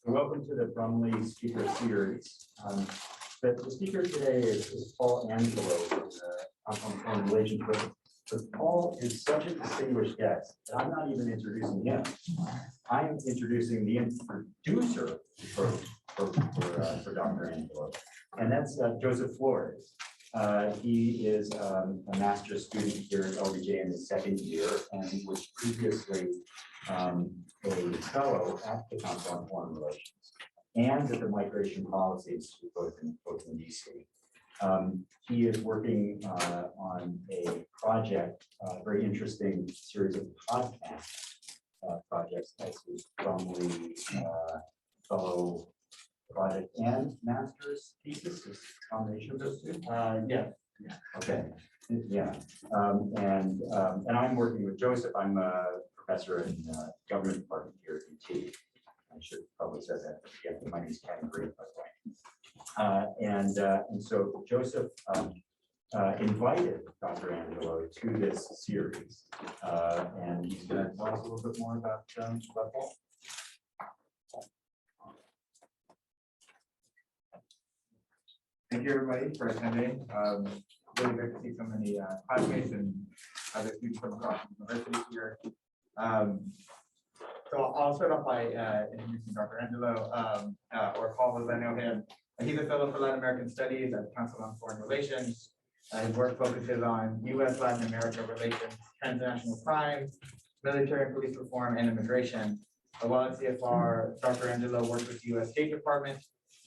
So welcome to the Brumley Speaker Series. The speaker today is Paul Angelo from the Council on Foreign Relations. But Paul is such a distinguished guest that I'm not even introducing him. I'm introducing the introducer for Dr. Angelo, and that's Joseph Flores. He is a master's student here at LBJ in his second year, and was previously a fellow at the Council on Foreign Relations and at the Migration Policy Institute, both in DC. He is working on a project, a very interesting series of podcast projects. That's his Brumley fellow project and master's thesis, is a combination of those two? Yeah. Okay. Yeah. And I'm working with Joseph. I'm a professor in government department here at UT. I should probably say that. Yeah, my name is Ken Green, by the way. And so Joseph invited Dr. Angelo to this series, and he's going to tell us a little bit more about Paul. Thank you, everybody, for attending. Really great to see so many classmates and other students from across the university here. So I'll start off by introducing Dr. Angelo, or Paul as I know him. He's a fellow for Latin American Studies at the Council on Foreign Relations. His work focuses on U.S.-Latin America relations, transnational crime, military and police reform, and immigration. While at CFR, Dr. Angelo worked with the U.S. State Department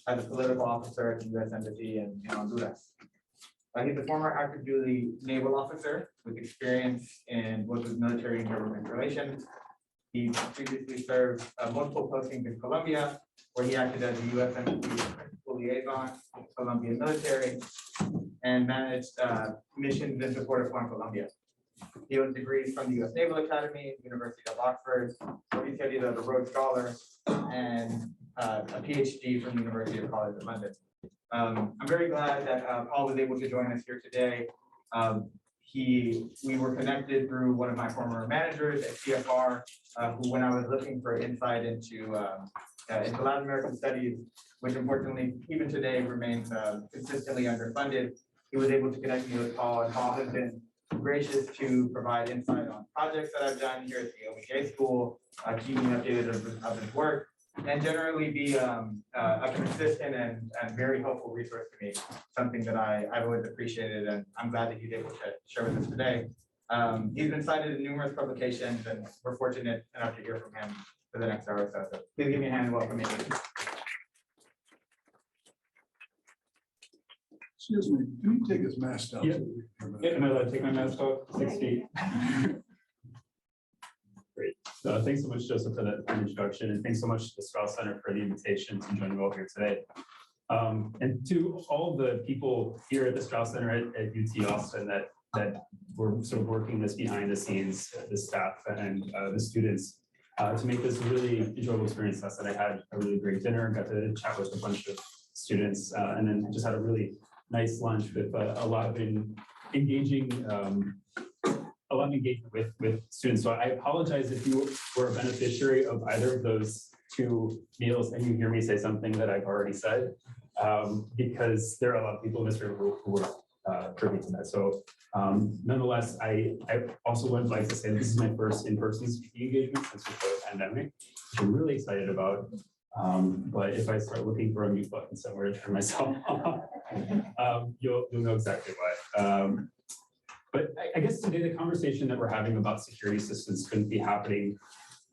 as a political officer at the U.S. Embassy in Honduras. He's a former active duty naval officer with experience in both with military and government relations. He previously served multiple postings in Colombia, where he acted as a U.S. Embassy's principal liaison with the Colombian military and managed missions in support of Foreign Colombia. He holds degrees from the U.S. Naval Academy, University of Oxford, where he studied as a Rhodes Scholar, and a PhD from the University of College of London. I'm very glad that Paul was able to join us here today. We were connected through one of my former managers at CFR, who, when I was looking for insight into Latin American studies, which unfortunately even today remains consistently underfunded, he was able to connect me with Paul, and Paul has been gracious to provide insight on projects that I've done here at the OBJ school, keep me updated of his work, and generally be a consistent and very helpful resource to me, something that I've always appreciated, and I'm glad that he's able to share with us today. He's been cited in numerous publications, and we're fortunate enough to hear from him for the next hour or so. So please give me a hand and welcome me. Excuse me, can you take his mask out? Yeah. Am I allowed to take my mask off? 6 feet. Great. Thanks so much, Joseph, for that introduction, and thanks so much to the Strauss Center for the invitation to join you all here today. And to all the people here at the Strauss Center at UT Austin that were sort of working this behind the scenes, the staff and the students, to make this a really enjoyable experience. Last night I had a really great dinner, got to chat with a bunch of students, and then just had a really nice lunch with a lot of engaging with students. So I apologize if you were a beneficiary of either of those two meals and you hear me say something that I've already said, because there are a lot of people in this room who were privy to that. So nonetheless, I also would like to say this is my first in-person speaking engagement since before the pandemic, which I'm really excited about. But if I start looking for a mute button somewhere to turn myself off, you'll know exactly why. But I guess today the conversation that we're having about security assistance couldn't be happening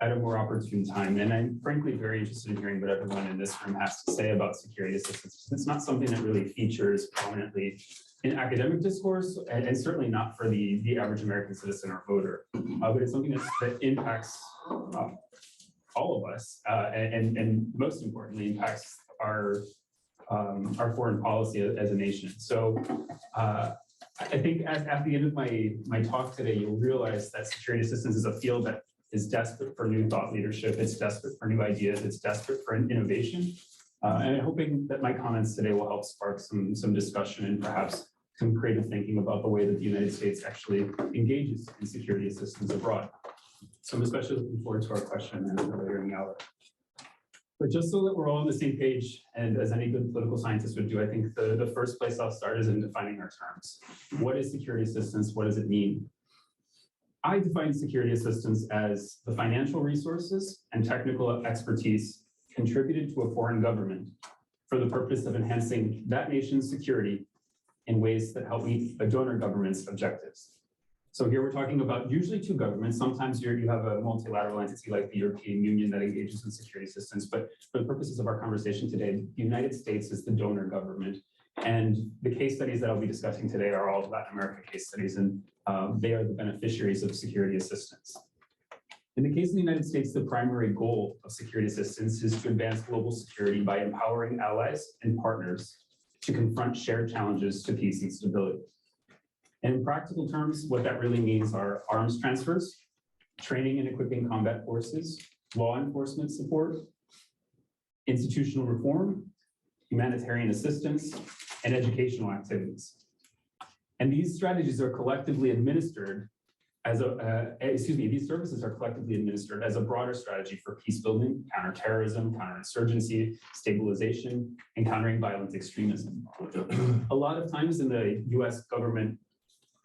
at a more opportune time. And I'm frankly very interested in hearing what everyone in this room has to say about security assistance. It's not something that really features prominently in academic discourse, and certainly not for the average American citizen or voter. But it's something that impacts all of us, and most importantly, impacts our foreign policy as a nation. So I think at the end of my talk today, you'll realize that security assistance is a field that is desperate for new thought leadership. It's desperate for new ideas. It's desperate for innovation. And I'm hoping that my comments today will help spark some discussion and perhaps some creative thinking about the way that the United States actually engages in security assistance abroad. So I'm especially looking forward to our question and later in the hour. But just so that we're all on the same page, and as any good political scientist would do, I think the first place I'll start is in defining our terms. What is security assistance? What does it mean? I define security assistance as the financial resources and technical expertise contributed to a foreign government for the purpose of enhancing that nation's security in ways that help meet a donor government's objectives. So here we're talking about usually two governments. Sometimes you have a multilateral entity like the European Union that engages in security assistance, but for the purposes of our conversation today, the United States is the donor government. And the case studies that I'll be discussing today are all Latin America case studies, and they are the beneficiaries of security assistance. In the case of the United States, the primary goal of security assistance is to advance global security by empowering allies and partners to confront shared challenges to peace and stability. And in practical terms, what that really means are arms transfers, training and equipping combat forces, law enforcement support, institutional reform, humanitarian assistance, and educational activities. And these strategies are collectively administered as these services are collectively administered as a broader strategy for peace building, counterterrorism, counterinsurgency, stabilization, and countering violent extremism. A lot of times in the US government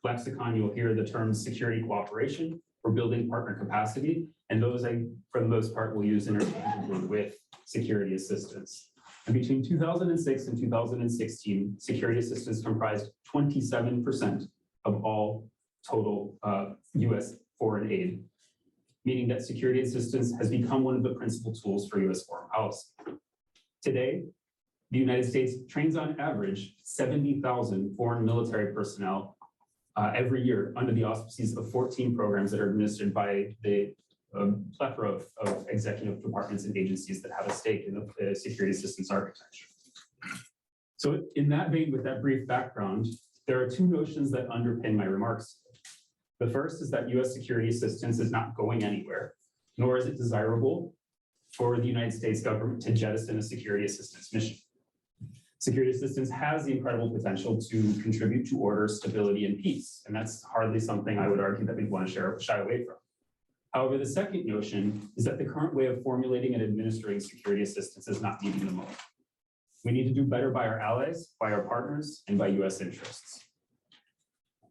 lexicon, you'll hear the terms security cooperation or building partner capacity, and those for the most part will use interchangeably with security assistance. And between 2006 and 2016, security assistance comprised 27% of all total US foreign aid, meaning that security assistance has become one of the principal tools for US foreign policy. Today, the United States trains on average 70,000 foreign military personnel every year under the auspices of 14 programs that are administered by the plethora of executive departments and agencies that have a stake in the security assistance architecture. So in that vein, with that brief background, there are two notions that underpin my remarks. The first is that US security assistance is not going anywhere, nor is it desirable for the United States government to jettison a security assistance mission. Security assistance has the incredible potential to contribute to order, stability, and peace, and that's hardly something I would argue that we'd want to shy away from. However, the second notion is that the current way of formulating and administering security assistance is not meeting the moment. We need to do better by our allies, by our partners, and by US interests.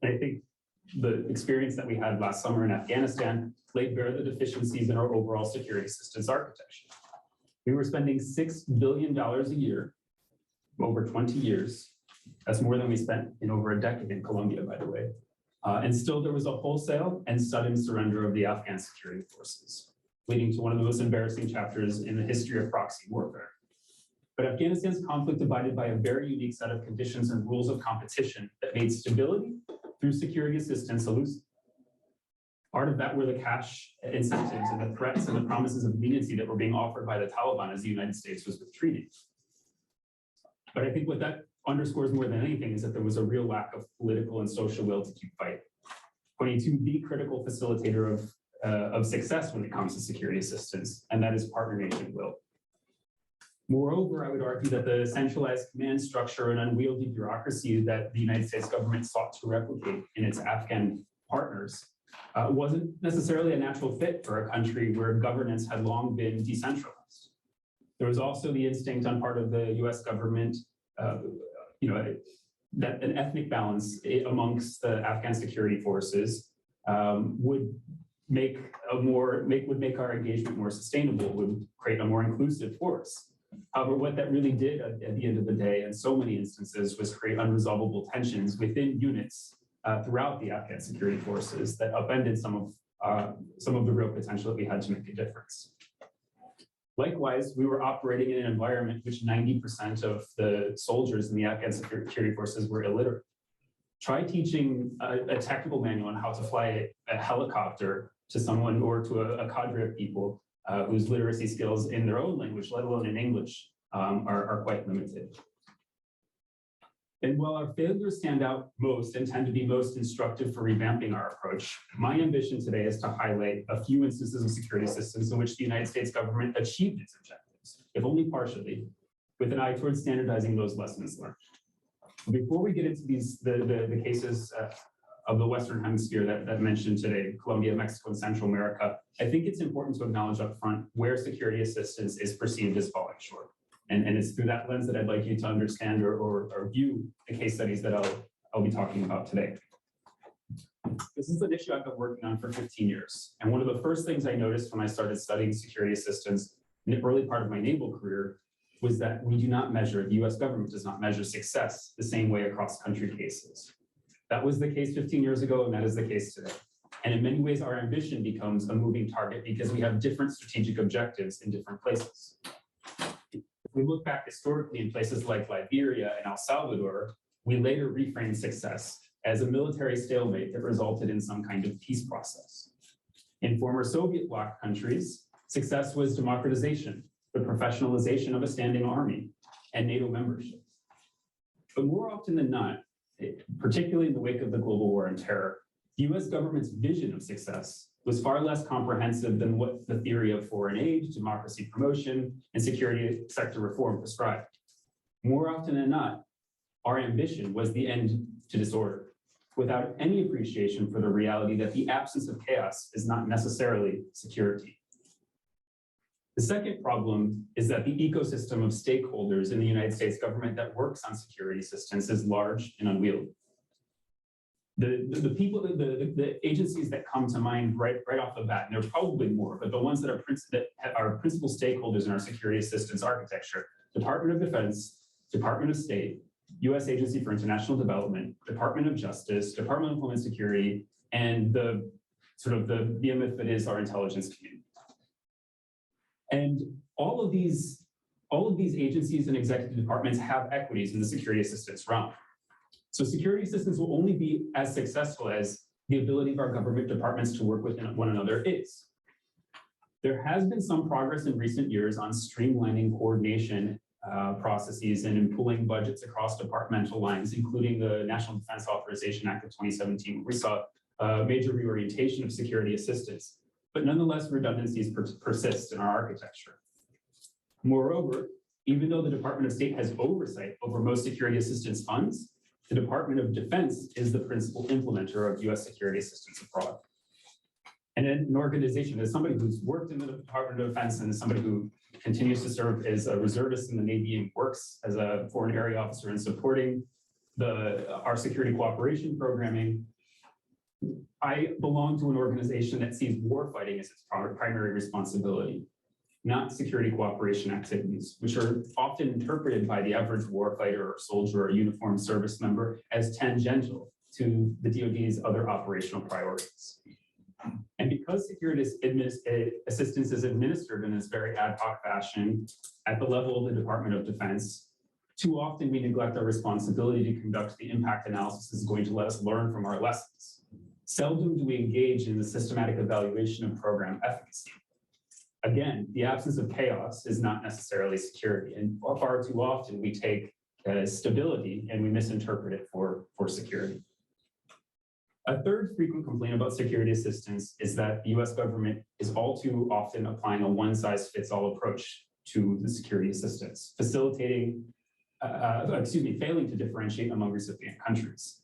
And I think the experience that we had last summer in Afghanistan laid bare the deficiencies in our overall security assistance architecture. We were spending $6 billion a year over 20 years. That's more than we spent in over a decade in Colombia, by the way. And still there was a wholesale and sudden surrender of the Afghan security forces, leading to one of the most embarrassing chapters in the history of proxy warfare. But Afghanistan's conflict abided by a very unique set of conditions and rules of competition that made stability through security assistance elusive. Part of that were the cash incentives and the threats and the promises of leniency that were being offered by the Taliban as the United States was retreating. But I think what that underscores more than anything is that there was a real lack of political and social will to keep fighting, pointing to the critical facilitator of success when it comes to security assistance, and that is partner nation will. Moreover, I would argue that the centralized command structure and unwieldy bureaucracy that the United States government sought to replicate in its Afghan partners wasn't necessarily a natural fit for a country where governance had long been decentralized. There was also the instinct on part of the US government that an ethnic balance amongst the Afghan security forces would make our engagement more sustainable, would create a more inclusive force. However, what that really did at the end of the day, in so many instances, was create unresolvable tensions within units throughout the Afghan security forces that upended some of the real potential that we had to make a difference. Likewise, we were operating in an environment which 90% of the soldiers in the Afghan security forces were illiterate. Try teaching a technical manual on how to fly a helicopter to someone or to a cadre of people whose literacy skills in their own language, let alone in English, are quite limited. And while our failures stand out most and tend to be most instructive for revamping our approach, my ambition today is to highlight a few instances of security assistance in which the United States government achieved its objectives, if only partially, with an eye towards standardizing those lessons learned. Before we get into the cases of the Western Hemisphere that mentioned today, Colombia, Mexico, and Central America, I think it's important to acknowledge up front where security assistance is perceived as falling short. And it's through that lens that I'd like you to understand or view the case studies that I'll be talking about today. This is an issue I've been working on for 15 years. And one of the first things I noticed when I started studying security assistance in the early part of my naval career was that we do not measure, the US government does not measure success the same way across country cases. That was the case 15 years ago, and that is the case today. And in many ways, our ambition becomes a moving target because we have different strategic objectives in different places. If we look back historically in places like Liberia and El Salvador, we later reframed success as a military stalemate that resulted in some kind of peace process. In former Soviet bloc countries, success was democratization, the professionalization of a standing army, and NATO membership. But more often than not, particularly in the wake of the global war on terror, the US government's vision of success was far less comprehensive than what the theory of foreign aid, democracy promotion, and security sector reform prescribed. More often than not, our ambition was the end to disorder, without any appreciation for the reality that the absence of chaos is not necessarily security. The second problem is that the ecosystem of stakeholders in the United States government that works on security assistance is large and unwieldy. The agencies that come to mind right off the bat, and there are probably more, but the ones that are principal stakeholders in our security assistance architecture: Department of Defense, Department of State, U.S. Agency for International Development, Department of Justice, Department of Homeland Security, and the behemoth that is our intelligence community. And all of these agencies and executive departments have equities in the security assistance realm. So security assistance will only be as successful as the ability of our government departments to work with one another is. There has been some progress in recent years on streamlining coordination processes and in pulling budgets across departmental lines, including the National Defense Authorization Act of 2017, where we saw a major reorientation of security assistance. But nonetheless, redundancies persist in our architecture. Moreover, even though the Department of State has oversight over most security assistance funds, the Department of Defense is the principal implementer of US security assistance abroad. And in an organization, as somebody who's worked in the Department of Defense and as somebody who continues to serve as a reservist in the Navy and works as a foreign area officer in supporting our security cooperation programming, I belong to an organization that sees warfighting as its primary responsibility, not security cooperation activities, which are often interpreted by the average warfighter or soldier or uniformed service member as tangential to the DoD's other operational priorities. And because security assistance is administered in this very ad hoc fashion at the level of the Department of Defense, too often we neglect our responsibility to conduct the impact analysis that's going to let us learn from our lessons. Seldom do we engage in the systematic evaluation of program efficacy. Again, the absence of chaos is not necessarily security, and far too often we take stability and we misinterpret it for security. A third frequent complaint about security assistance is that the US government is all too often applying a one-size-fits-all approach to the security assistance, failing to differentiate among recipient countries.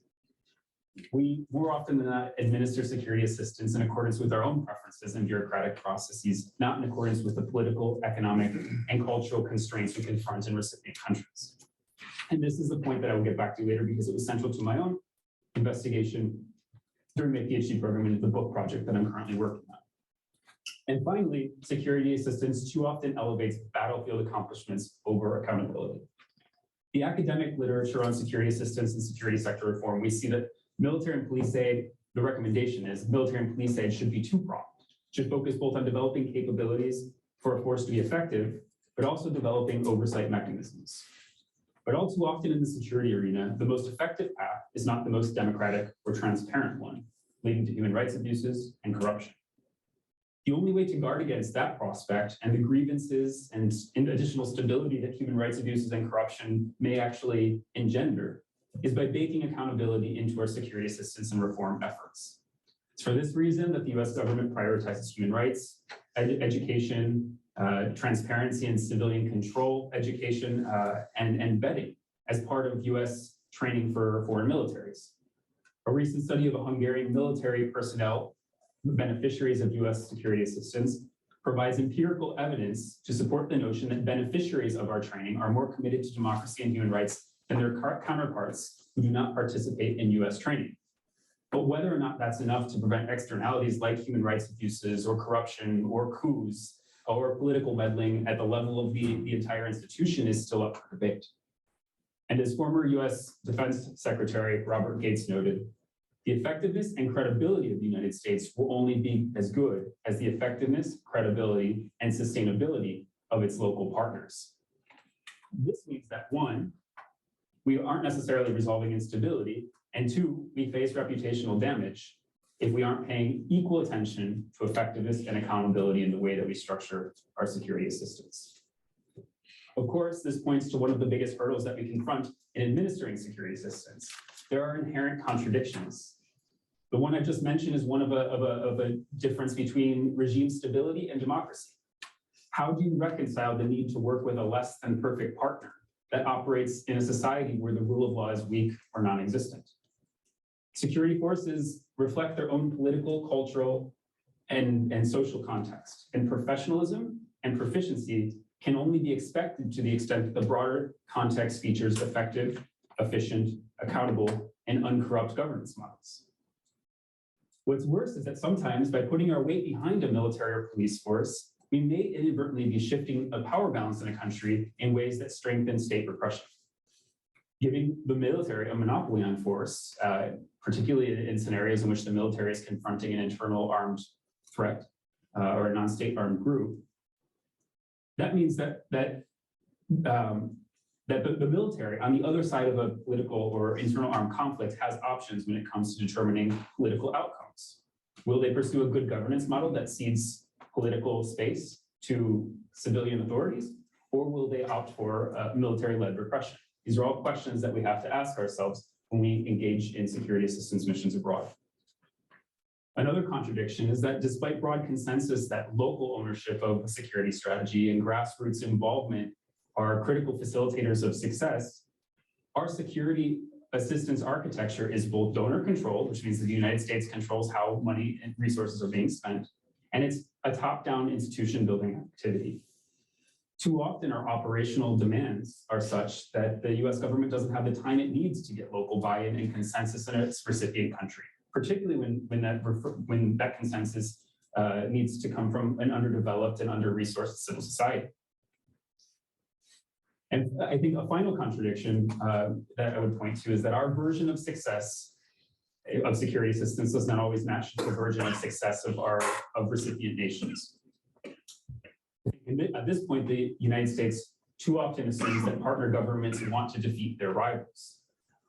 We more often than not administer security assistance in accordance with our own preferences and bureaucratic processes, not in accordance with the political, economic, and cultural constraints we confront in recipient countries. And this is the point that I will get back to later because it was central to my own investigation during my PhD program and the book project that I'm currently working on. And finally, security assistance too often elevates battlefield accomplishments over accountability. The academic literature on security assistance and security sector reform, we see that military and police aid, the recommendation is military and police aid should be two-pronged, should focus both on developing capabilities for a force to be effective, but also developing oversight mechanisms. But all too often in the security arena, the most effective path is not the most democratic or transparent one, leading to human rights abuses and corruption. The only way to guard against that prospect and the grievances and additional stability that human rights abuses and corruption may actually engender is by baking accountability into our security assistance and reform efforts. It's for this reason that the US government prioritizes human rights, education, transparency and civilian control education, and vetting as part of US training for foreign militaries. A recent study of Hungarian military personnel, beneficiaries of US security assistance, provides empirical evidence to support the notion that beneficiaries of our training are more committed to democracy and human rights than their counterparts who do not participate in US training. But whether or not that's enough to prevent externalities like human rights abuses or corruption or coups or political meddling at the level of the entire institution is still up for debate. And as former US Defense Secretary Robert Gates noted, the effectiveness and credibility of the United States will only be as good as the effectiveness, credibility, and sustainability of its local partners. This means that one, we aren't necessarily resolving instability, and two, we face reputational damage if we aren't paying equal attention to effectiveness and accountability in the way that we structure our security assistance. Of course, this points to one of the biggest hurdles that we confront in administering security assistance. There are inherent contradictions. The one I just mentioned is one of a difference between regime stability and democracy. How do you reconcile the need to work with a less than perfect partner that operates in a society where the rule of law is weak or non-existent? Security forces reflect their own political, cultural, and social context, and professionalism and proficiency can only be expected to the extent that the broader context features effective, efficient, accountable, and uncorrupt governance models. What's worse is that sometimes by putting our weight behind a military or police force, we may inadvertently be shifting a power balance in a country in ways that strengthen state repression. Giving the military a monopoly on force, particularly in scenarios in which the military is confronting an internal armed threat or a non-state armed group, that means that the military on the other side of a political or internal armed conflict has options when it comes to determining political outcomes. Will they pursue a good governance model that cedes political space to civilian authorities, or will they opt for military-led repression? These are all questions that we have to ask ourselves when we engage in security assistance missions abroad. Another contradiction is that despite broad consensus that local ownership of a security strategy and grassroots involvement are critical facilitators of success, our security assistance architecture is both donor controlled, which means that the United States controls how money and resources are being spent, and it's a top-down institution building activity. Too often our operational demands are such that the US government doesn't have the time it needs to get local buy-in and consensus in its recipient country, particularly when that consensus needs to come from an underdeveloped and under-resourced civil society. And I think a final contradiction that I would point to is that our version of success of security assistance does not always match the version of success of recipient nations. At this point, the United States too often assumes that partner governments want to defeat their rivals.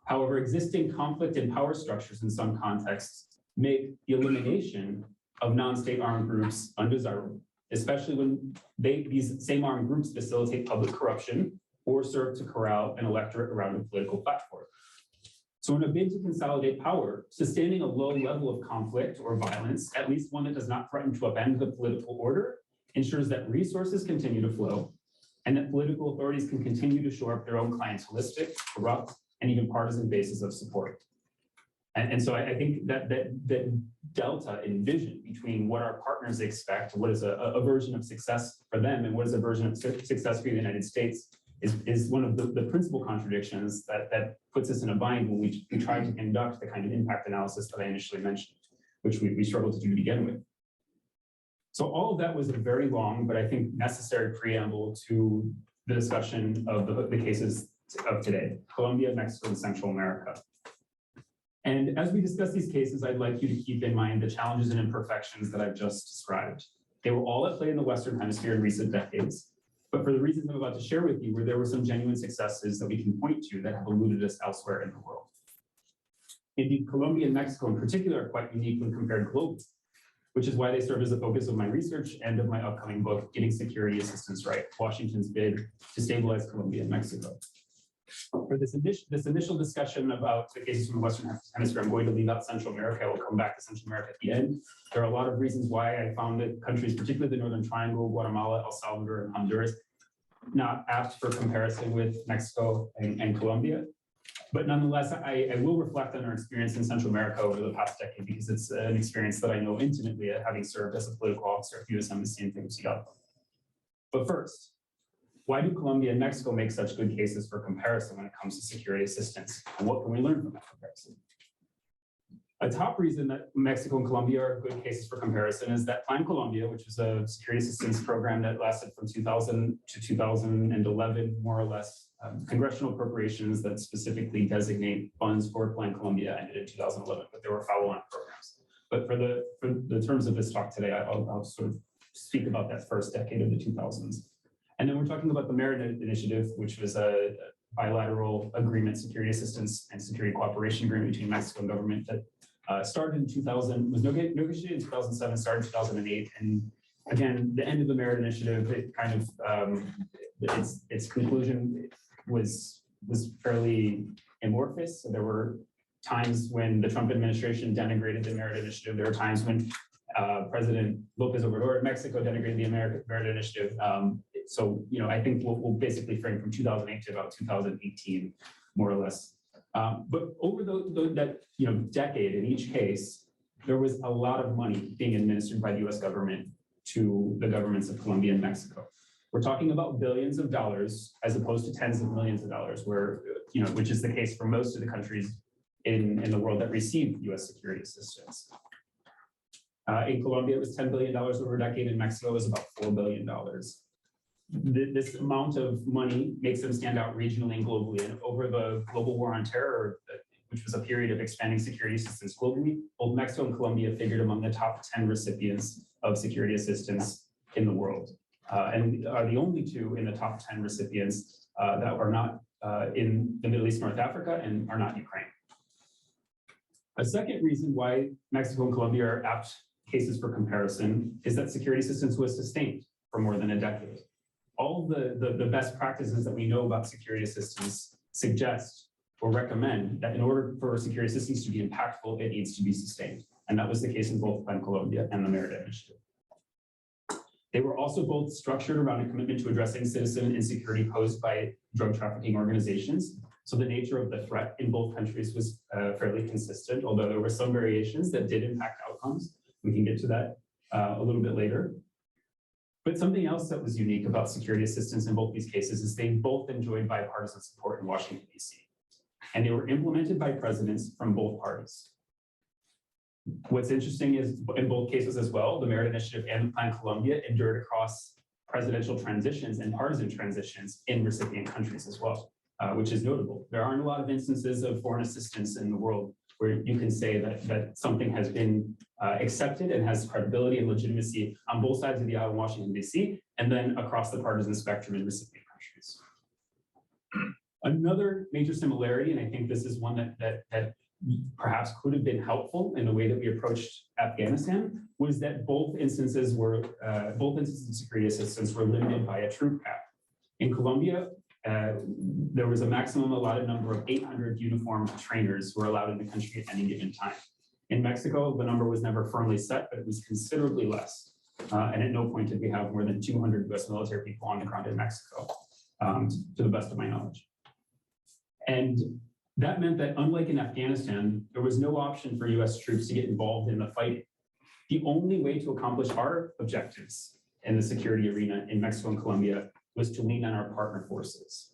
However, existing conflict and power structures in some contexts make the elimination of non-state armed groups undesirable, especially when these same armed groups facilitate public corruption or serve to corral an electorate around a political platform. So in a bid to consolidate power, sustaining a low level of conflict or violence, at least one that does not threaten to upend the political order, ensures that resources continue to flow and that political authorities can continue to shore up their own clientelistic, corrupt, and even partisan bases of support. And so I think that delta in vision between what our partners expect, what is a version of success for them, and what is a version of success for the United States is one of the principal contradictions that puts us in a bind when we try to conduct the kind of impact analysis that I initially mentioned, which we struggled to do to begin with. So all of that was a very long, but I think necessary preamble to the discussion of the cases of today, Colombia, Mexico, and Central America. And as we discuss these cases, I'd like you to keep in mind the challenges and imperfections that I've just described. They were all at play in the Western Hemisphere in recent decades, but for the reasons I'm about to share with you, where there were some genuine successes that we can point to that have eluded us elsewhere in the world. Indeed, Colombia and Mexico in particular are quite unique when compared globally, which is why they serve as the focus of my research and of my upcoming book, Getting Security Assistance Right, Washington's Bid to Stabilize Colombia and Mexico. For this initial discussion about the cases from the Western Hemisphere, I'm going to leave out Central America. I will come back to Central America at the end. There are a lot of reasons why I found that countries, particularly the Northern Triangle, Guatemala, El Salvador, and Honduras, not apt for comparison with Mexico and Colombia. But nonetheless, I will reflect on our experience in Central America over the past decade because it's an experience that I know intimately, having served as a political officer at the U.S. Embassy in Tegucigalpa. But first, why do Colombia and Mexico make such good cases for comparison when it comes to security assistance? And what can we learn from that comparison? A top reason that Mexico and Colombia are good cases for comparison is that Plan Colombia, which was a security assistance program that lasted from 2000 to 2011, more or less, congressional appropriations that specifically designate funds for Plan Colombia ended in 2011, but there were follow-on programs. But for the terms of this talk today, I'll sort of speak about that first decade of the 2000s. And then we're talking about the Merida Initiative, which was a bilateral agreement, security assistance and security cooperation agreement between Mexican government that started in 2000, was negotiated in 2007, started in 2008. And again, the end of the Merida Initiative, it kind of, its conclusion was fairly amorphous. So there were times when the Trump administration denigrated the Merida Initiative. There were times when President Lopez Obrador in Mexico denigrated the Merida Initiative. So, I think we'll basically frame from 2008 to about 2018, more or less. But over that decade, in each case, there was a lot of money being administered by the U.S. government to the governments of Colombia and Mexico. We're talking about billions of dollars as opposed to tens of millions of dollars, which is the case for most of the countries in the world that receive U.S. security assistance. In Colombia, it was $10 billion over a decade. In Mexico, it was about $4 billion. This amount of money makes them stand out regionally and globally. And over the global war on terror, which was a period of expanding security assistance globally, both Mexico and Colombia figured among the top 10 recipients of security assistance in the world, and are the only two in the top 10 recipients that are not in the Middle East, North Africa, and are not Ukraine. A second reason why Mexico and Colombia are apt cases for comparison is that security assistance was sustained for more than a decade. All the best practices that we know about security assistance suggest or recommend that in order for security assistance to be impactful, it needs to be sustained. And that was the case in both Plan Colombia and the Merida Initiative. They were also both structured around a commitment to addressing citizen insecurity posed by drug trafficking organizations. So the nature of the threat in both countries was fairly consistent, although there were some variations that did impact outcomes. We can get to that a little bit later. But something else that was unique about security assistance in both these cases is they both enjoyed bipartisan support in Washington, D.C. And they were implemented by presidents from both parties. What's interesting is in both cases as well, the Merida Initiative and Plan Colombia endured across presidential transitions and partisan transitions in recipient countries as well, which is notable. There aren't a lot of instances of foreign assistance in the world where you can say that something has been accepted and has credibility and legitimacy on both sides of the aisle in Washington, D.C., and then across the partisan spectrum in recipient countries. Another major similarity, and I think this is one that perhaps could have been helpful in the way that we approached Afghanistan, was that both instances of security assistance were limited by a troop cap. In Colombia, there was a maximum allotted number of 800 uniformed trainers who were allowed in the country at any given time. In Mexico, the number was never firmly set, but it was considerably less. And at no point did we have more than 200 US military people on the ground in Mexico, to the best of my knowledge. And that meant that unlike in Afghanistan, there was no option for US troops to get involved in the fighting. The only way to accomplish our objectives in the security arena in Mexico and Colombia was to lean on our partner forces.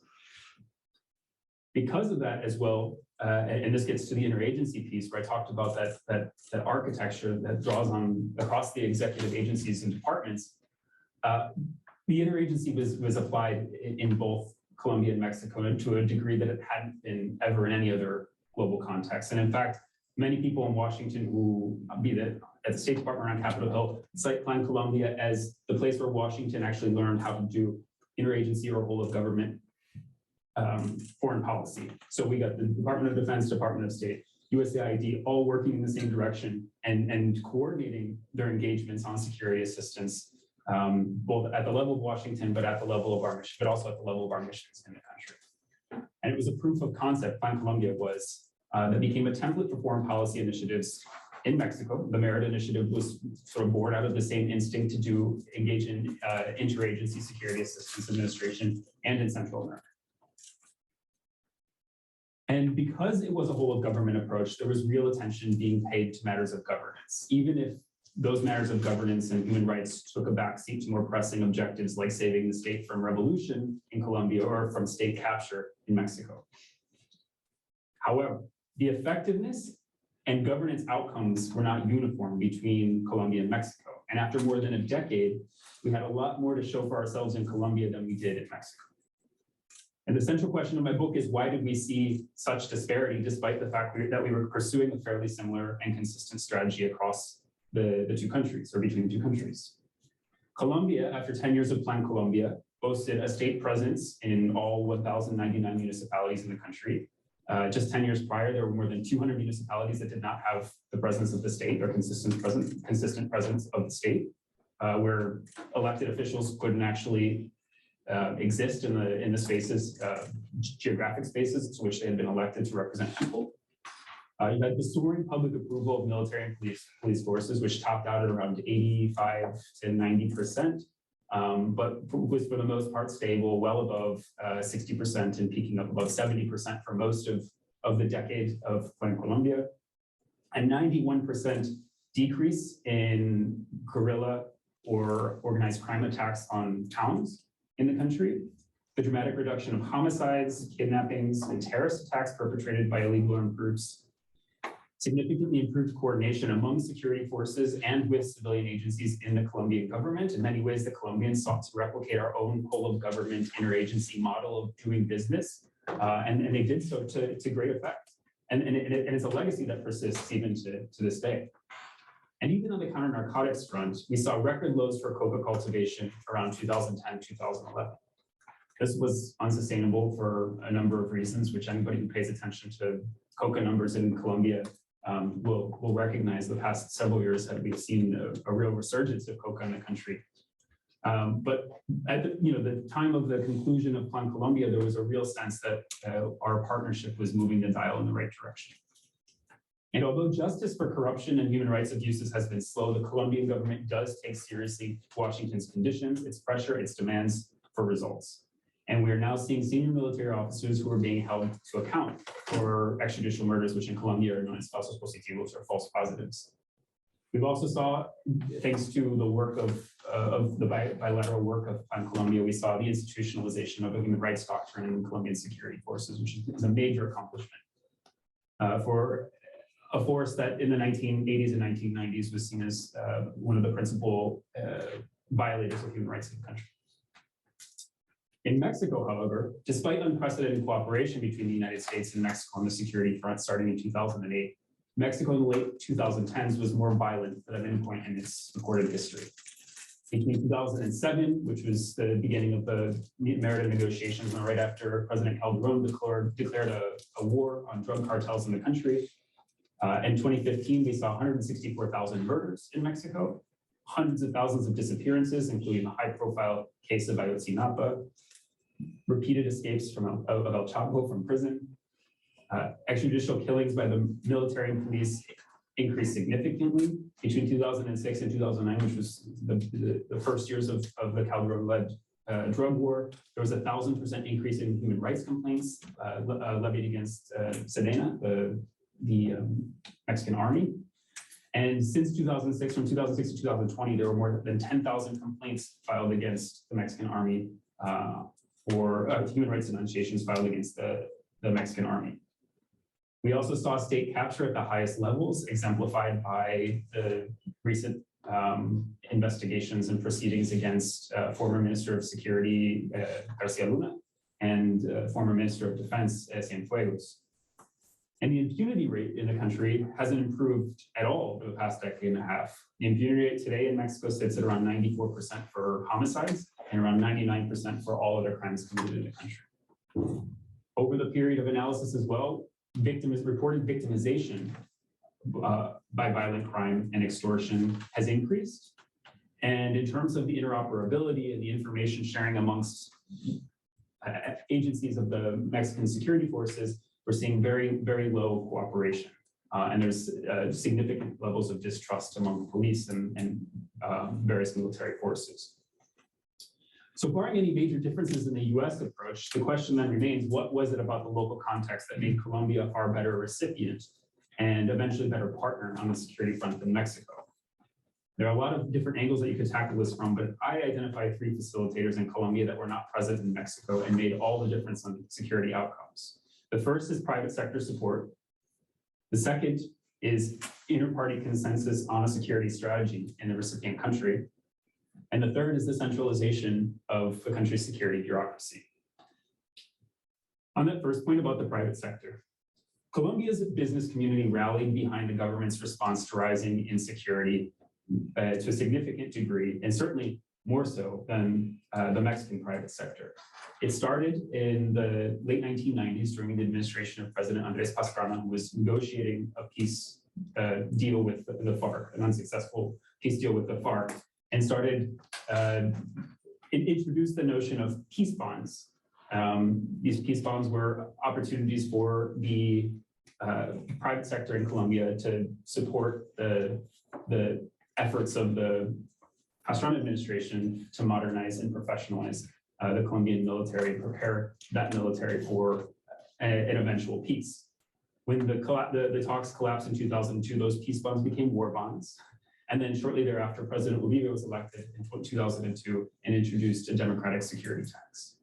Because of that as well, and this gets to the interagency piece where I talked about that architecture that draws on across the executive agencies and departments, the interagency was applied in both Colombia and Mexico to a degree that it hadn't been ever in any other global context. And in fact, many people in Washington who at the State Department on Capitol Hill cite Plan Colombia as the place where Washington actually learned how to do interagency or whole of government foreign policy. So we got the Department of Defense, Department of State, USAID, all working in the same direction and coordinating their engagements on security assistance, both at the level of Washington, but at the level of our mission, but also at the level of our missions in the country. And it was a proof of concept, Plan Colombia was, that became a template for foreign policy initiatives in Mexico. The Merida Initiative was sort of born out of the same instinct to engage in interagency security assistance administration and in Central America. And because it was a whole of government approach, there was real attention being paid to matters of governance, even if those matters of governance and human rights took a backseat to more pressing objectives like saving the state from revolution in Colombia or from state capture in Mexico. However, the effectiveness and governance outcomes were not uniform between Colombia and Mexico. And after more than a decade, we had a lot more to show for ourselves in Colombia than we did in Mexico. And the central question of my book is, why did we see such disparity despite the fact that we were pursuing a fairly similar and consistent strategy across the two countries, or between the two countries? Colombia, after 10 years of Plan Colombia, boasted a state presence in all 1,099 municipalities in the country. Just 10 years prior, there were more than 200 municipalities that did not have the presence of the state or consistent presence of the state, where elected officials couldn't actually exist in the spaces, geographic spaces to which they had been elected to represent people. You had the soaring public approval of military and police forces, which topped out at around 85 to 90%, but was for the most part stable, well above 60% and peaking up above 70% for most of the decade of Plan Colombia, a 91% decrease in guerrilla or organized crime attacks on towns in the country, the dramatic reduction of homicides, kidnappings, and terrorist attacks perpetrated by illegal armed groups, significantly improved coordination among security forces and with civilian agencies in the Colombian government. In many ways, the Colombians sought to replicate our own whole of government interagency model of doing business, and they did so to great effect. And it's a legacy that persists even to this day. And even on the counter-narcotics front, we saw record lows for coca cultivation around 2010, 2011. This was unsustainable for a number of reasons, which anybody who pays attention to coca numbers in Colombia will recognize. The past several years that we've seen a real resurgence of coca in the country. But at the time of the conclusion of Plan Colombia, there was a real sense that our partnership was moving the dial in the right direction. And although justice for corruption and human rights abuses has been slow, the Colombian government does take seriously Washington's conditions, its pressure, its demands for results. And we are now seeing senior military officers who are being held to account for extrajudicial murders, which in Colombia are known as falsos positivos or false positives. We've also saw, thanks to the work of the bilateral work of Plan Colombia, we saw the institutionalization of a human rights doctrine in Colombian security forces, which is a major accomplishment for a force that in the 1980s and 1990s was seen as one of the principal violators of human rights in the country. In Mexico, however, despite unprecedented cooperation between the United States and Mexico on the security front starting in 2008, Mexico in the late 2010s was more violent than at any point in its recorded history. Between 2007, which was the beginning of the Merida negotiations, and right after President Calderon declared a war on drug cartels in the country, in 2015, we saw 164,000 murders in Mexico, hundreds of thousands of disappearances, including the high-profile case of Ayotzinapa, repeated escapes of El Chapo from prison, extrajudicial killings by the military and police increased significantly between 2006 and 2009, which was the first years of the Calderon-led drug war. There was 1,000% increase in human rights complaints levied against Sedena, the Mexican army. And since 2006, from 2006 to 2020, there were more than 10,000 complaints filed against the Mexican army for human rights denunciations filed against the Mexican army. We also saw state capture at the highest levels, exemplified by the recent investigations and proceedings against former Minister of Security, Garcia Luna, and former Minister of Defense, Cienfuegos. And the impunity rate in the country hasn't improved at all over the past decade and a half. The impunity rate today in Mexico sits at around 94% for homicides and around 99% for all other crimes committed in the country. Over the period of analysis as well, reported victimization by violent crime and extortion has increased. And in terms of the interoperability and the information sharing amongst agencies of the Mexican security forces, we're seeing very, very low cooperation. And there's significant levels of distrust among police and various military forces. So barring any major differences in the US approach, the question then remains, what was it about the local context that made Colombia a far better recipient and eventually better partner on the security front than Mexico? There are a lot of different angles that you could tackle this from, but I identify 3 facilitators in Colombia that were not present in Mexico and made all the difference on security outcomes. The first is private sector support. The second is inter-party consensus on a security strategy in the recipient country. And the third is the centralization of the country's security bureaucracy. On that first point about the private sector, Colombia's business community rallied behind the government's response to rising insecurity to a significant degree, and certainly more so than the Mexican private sector. It started in the late 1990s during the administration of President Andrés Pastrana, who was negotiating a peace deal with the FARC, an unsuccessful peace deal with the FARC, and started, it introduced the notion of peace bonds. These peace bonds were opportunities for the private sector in Colombia to support the efforts of the Pastrana administration to modernize and professionalize the Colombian military and prepare that military for an eventual peace. When the talks collapsed in 2002, those peace bonds became war bonds. And then shortly thereafter, President Uribe was elected in 2002 and introduced a democratic security tax.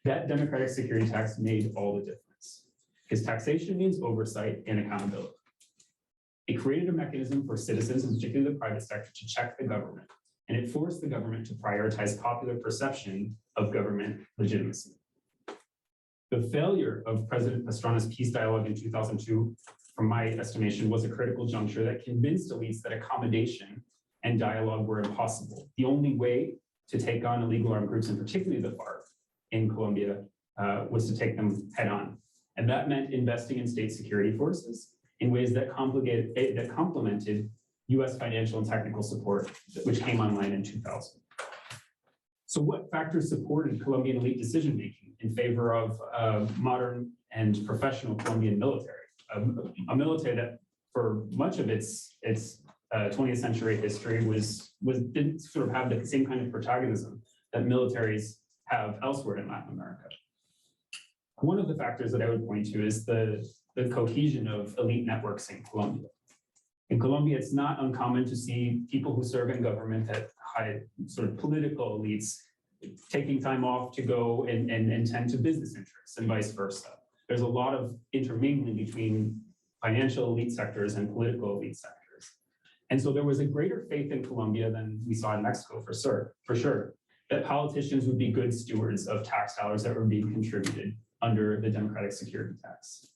That democratic security tax made all the difference, because taxation means oversight and accountability. It created a mechanism for citizens, and particularly the private sector, to check the government, and it forced the government to prioritize popular perception of government legitimacy. The failure of President Pastrana's peace dialogue in 2002, from my estimation, was a critical juncture that convinced elites that accommodation and dialogue were impossible. The only way to take on illegal armed groups, and particularly the FARC in Colombia, was to take them head on. And that meant investing in state security forces in ways that complemented US financial and technical support, which came online in 2000. So what factors supported Colombian elite decision-making in favor of modern and professional Colombian military? A military that for much of its 20th century history didn't sort of have the same kind of protagonism that militaries have elsewhere in Latin America. One of the factors that I would point to is the cohesion of elite networks in Colombia. In Colombia, it's not uncommon to see people who serve in government at high sort of political elites taking time off to go and tend to business interests and vice versa. There's a lot of intermingling between financial elite sectors and political elite sectors. And so there was a greater faith in Colombia than we saw in Mexico for sure, that politicians would be good stewards of tax dollars that were being contributed under the democratic security tax.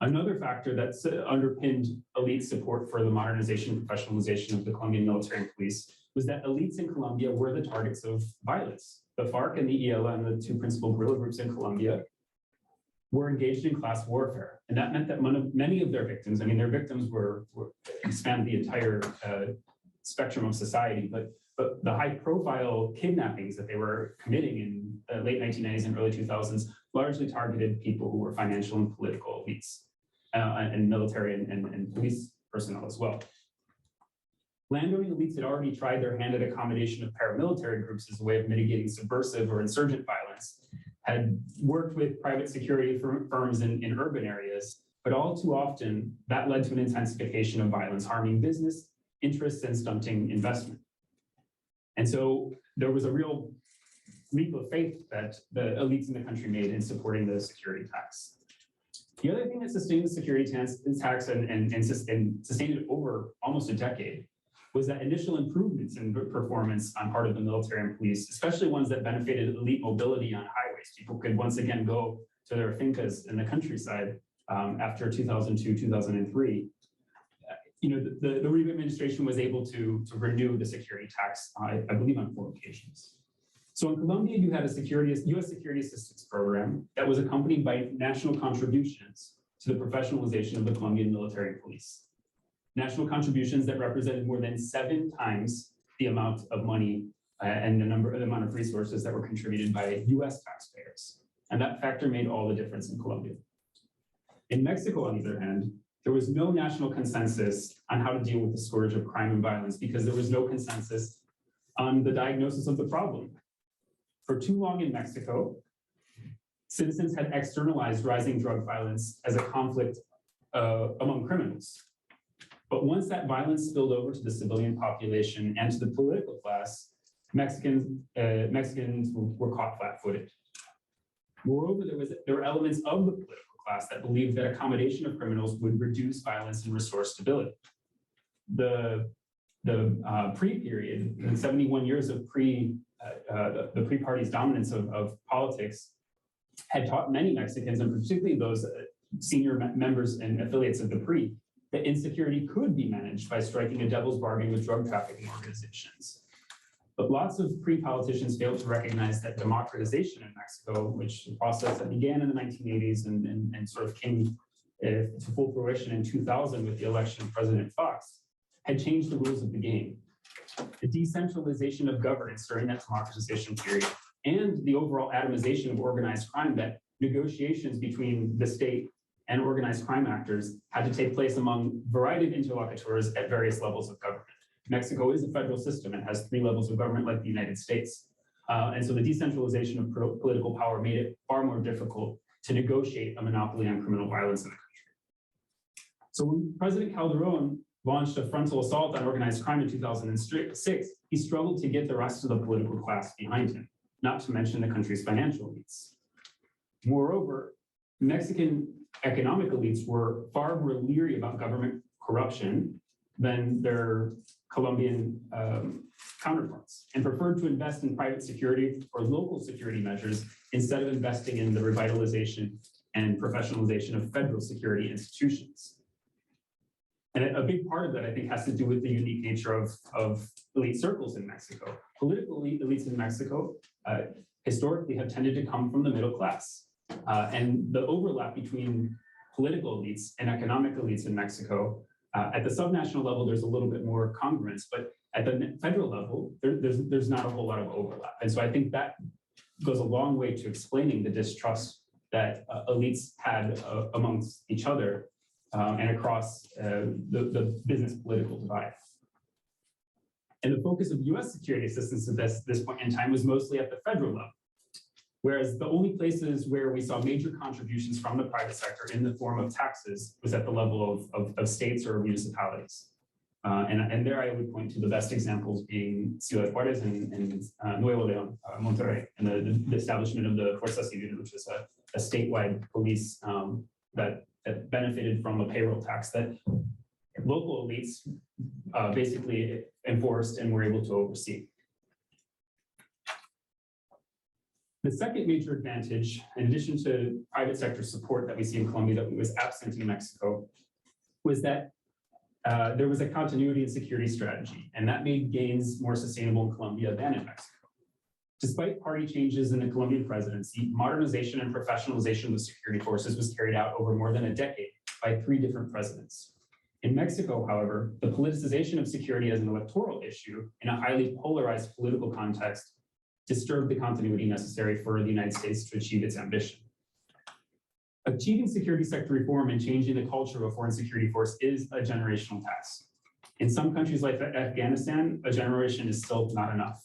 Another factor that's underpinned elite support for the modernization and professionalization of the Colombian military and police was that elites in Colombia were the targets of violence. The FARC and the ELA, and the 2 principal guerrilla groups in Colombia, were engaged in class warfare. And that meant that many of their victims, I mean, their victims spanned the entire spectrum of society, but the high profile kidnappings that they were committing in the late 1990s and early 2000s largely targeted people who were financial and political elites and military and police personnel as well. Landowning elites had already tried their hand at accommodation of paramilitary groups as a way of mitigating subversive or insurgent violence, had worked with private security firms in urban areas, but all too often that led to an intensification of violence, harming business interests and stunting investment. And so there was a real leap of faith that the elites in the country made in supporting the security tax. The other thing that sustained the security tax and sustained it over almost a decade was that initial improvements in performance on part of the military and police, especially ones that benefited elite mobility on highways. People could once again go to their fincas in the countryside after 2002, 2003. The Uribe administration was able to renew the security tax, I believe, on 4 occasions. So in Colombia, you had a US security assistance program that was accompanied by national contributions to the professionalization of the Colombian military and police. National contributions that represented more than 7 times the amount of money and the amount of resources that were contributed by US taxpayers. And that factor made all the difference in Colombia. In Mexico, on the other hand, there was no national consensus on how to deal with the scourge of crime and violence because there was no consensus on the diagnosis of the problem. For too long in Mexico, citizens had externalized rising drug violence as a conflict among criminals. But once that violence spilled over to the civilian population and to the political class, Mexicans were caught flat-footed. Moreover, there were elements of the political class that believed that accommodation of criminals would reduce violence and restore stability. The pre-period, the 71 years of the pre-party's dominance of politics had taught many Mexicans, and particularly those senior members and affiliates of the pre, that insecurity could be managed by striking a devil's bargain with drug trafficking organizations. But lots of pre-politicians failed to recognize that democratization in Mexico, which is a process that began in the 1980s and sort of came to full fruition in 2000 with the election of President Fox, had changed the rules of the game. The decentralization of governance during that democratization period and the overall atomization of organized crime, that negotiations between the state and organized crime actors had to take place among a variety of interlocutors at various levels of government. Mexico is a federal system and has 3 levels of government like the United States. And so the decentralization of political power made it far more difficult to negotiate a monopoly on criminal violence in the country. So when President Calderon launched a frontal assault on organized crime in 2006, he struggled to get the rest of the political class behind him, not to mention the country's financial elites. Moreover, Mexican economic elites were far more leery about government corruption than their Colombian counterparts, and preferred to invest in private security or local security measures instead of investing in the revitalization and professionalization of federal security institutions. And a big part of that, I think, has to do with the unique nature of elite circles in Mexico. Political elites in Mexico historically have tended to come from the middle class. And the overlap between political elites and economic elites in Mexico, at the subnational level, there's a little bit more congruence, but at the federal level, there's not a whole lot of overlap. And so I think that goes a long way to explaining the distrust that elites had amongst each other and across the business political divide. And the focus of US security assistance at this point in time was mostly at the federal level, whereas the only places where we saw major contributions from the private sector in the form of taxes was at the level of states or municipalities. And there I would point to the best examples being Ciudad Juarez and Nuevo León, Monterrey, and the establishment of the Fuerza Civil, which is a statewide police that benefited from a payroll tax that local elites basically enforced and were able to oversee. The second major advantage, in addition to private sector support that we see in Colombia that was absent in Mexico, was that there was a continuity in security strategy, and that made gains more sustainable in Colombia than in Mexico. Despite party changes in the Colombian presidency, modernization and professionalization of the security forces was carried out over more than a decade by 3 different presidents. In Mexico, however, the politicization of security as an electoral issue in a highly polarized political context disturbed the continuity necessary for the United States to achieve its ambition. Achieving security sector reform and changing the culture of a foreign security force is a generational task. In some countries like Afghanistan, a generation is still not enough.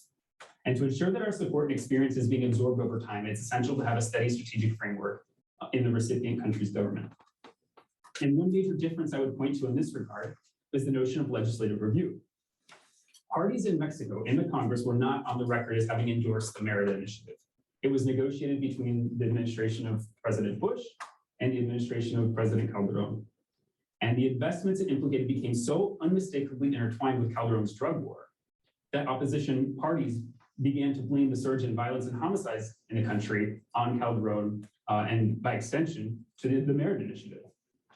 And to ensure that our support and experience is being absorbed over time, it's essential to have a steady strategic framework in the recipient country's government. And one major difference I would point to in this regard is the notion of legislative review. Parties in Mexico in the Congress were not on the record as having endorsed the Merida Initiative. It was negotiated between the administration of President Bush and the administration of President Calderon. And the investments it implicated became so unmistakably intertwined with Calderon's drug war that opposition parties began to blame the surge in violence and homicides in the country on Calderon and by extension to the Merida Initiative.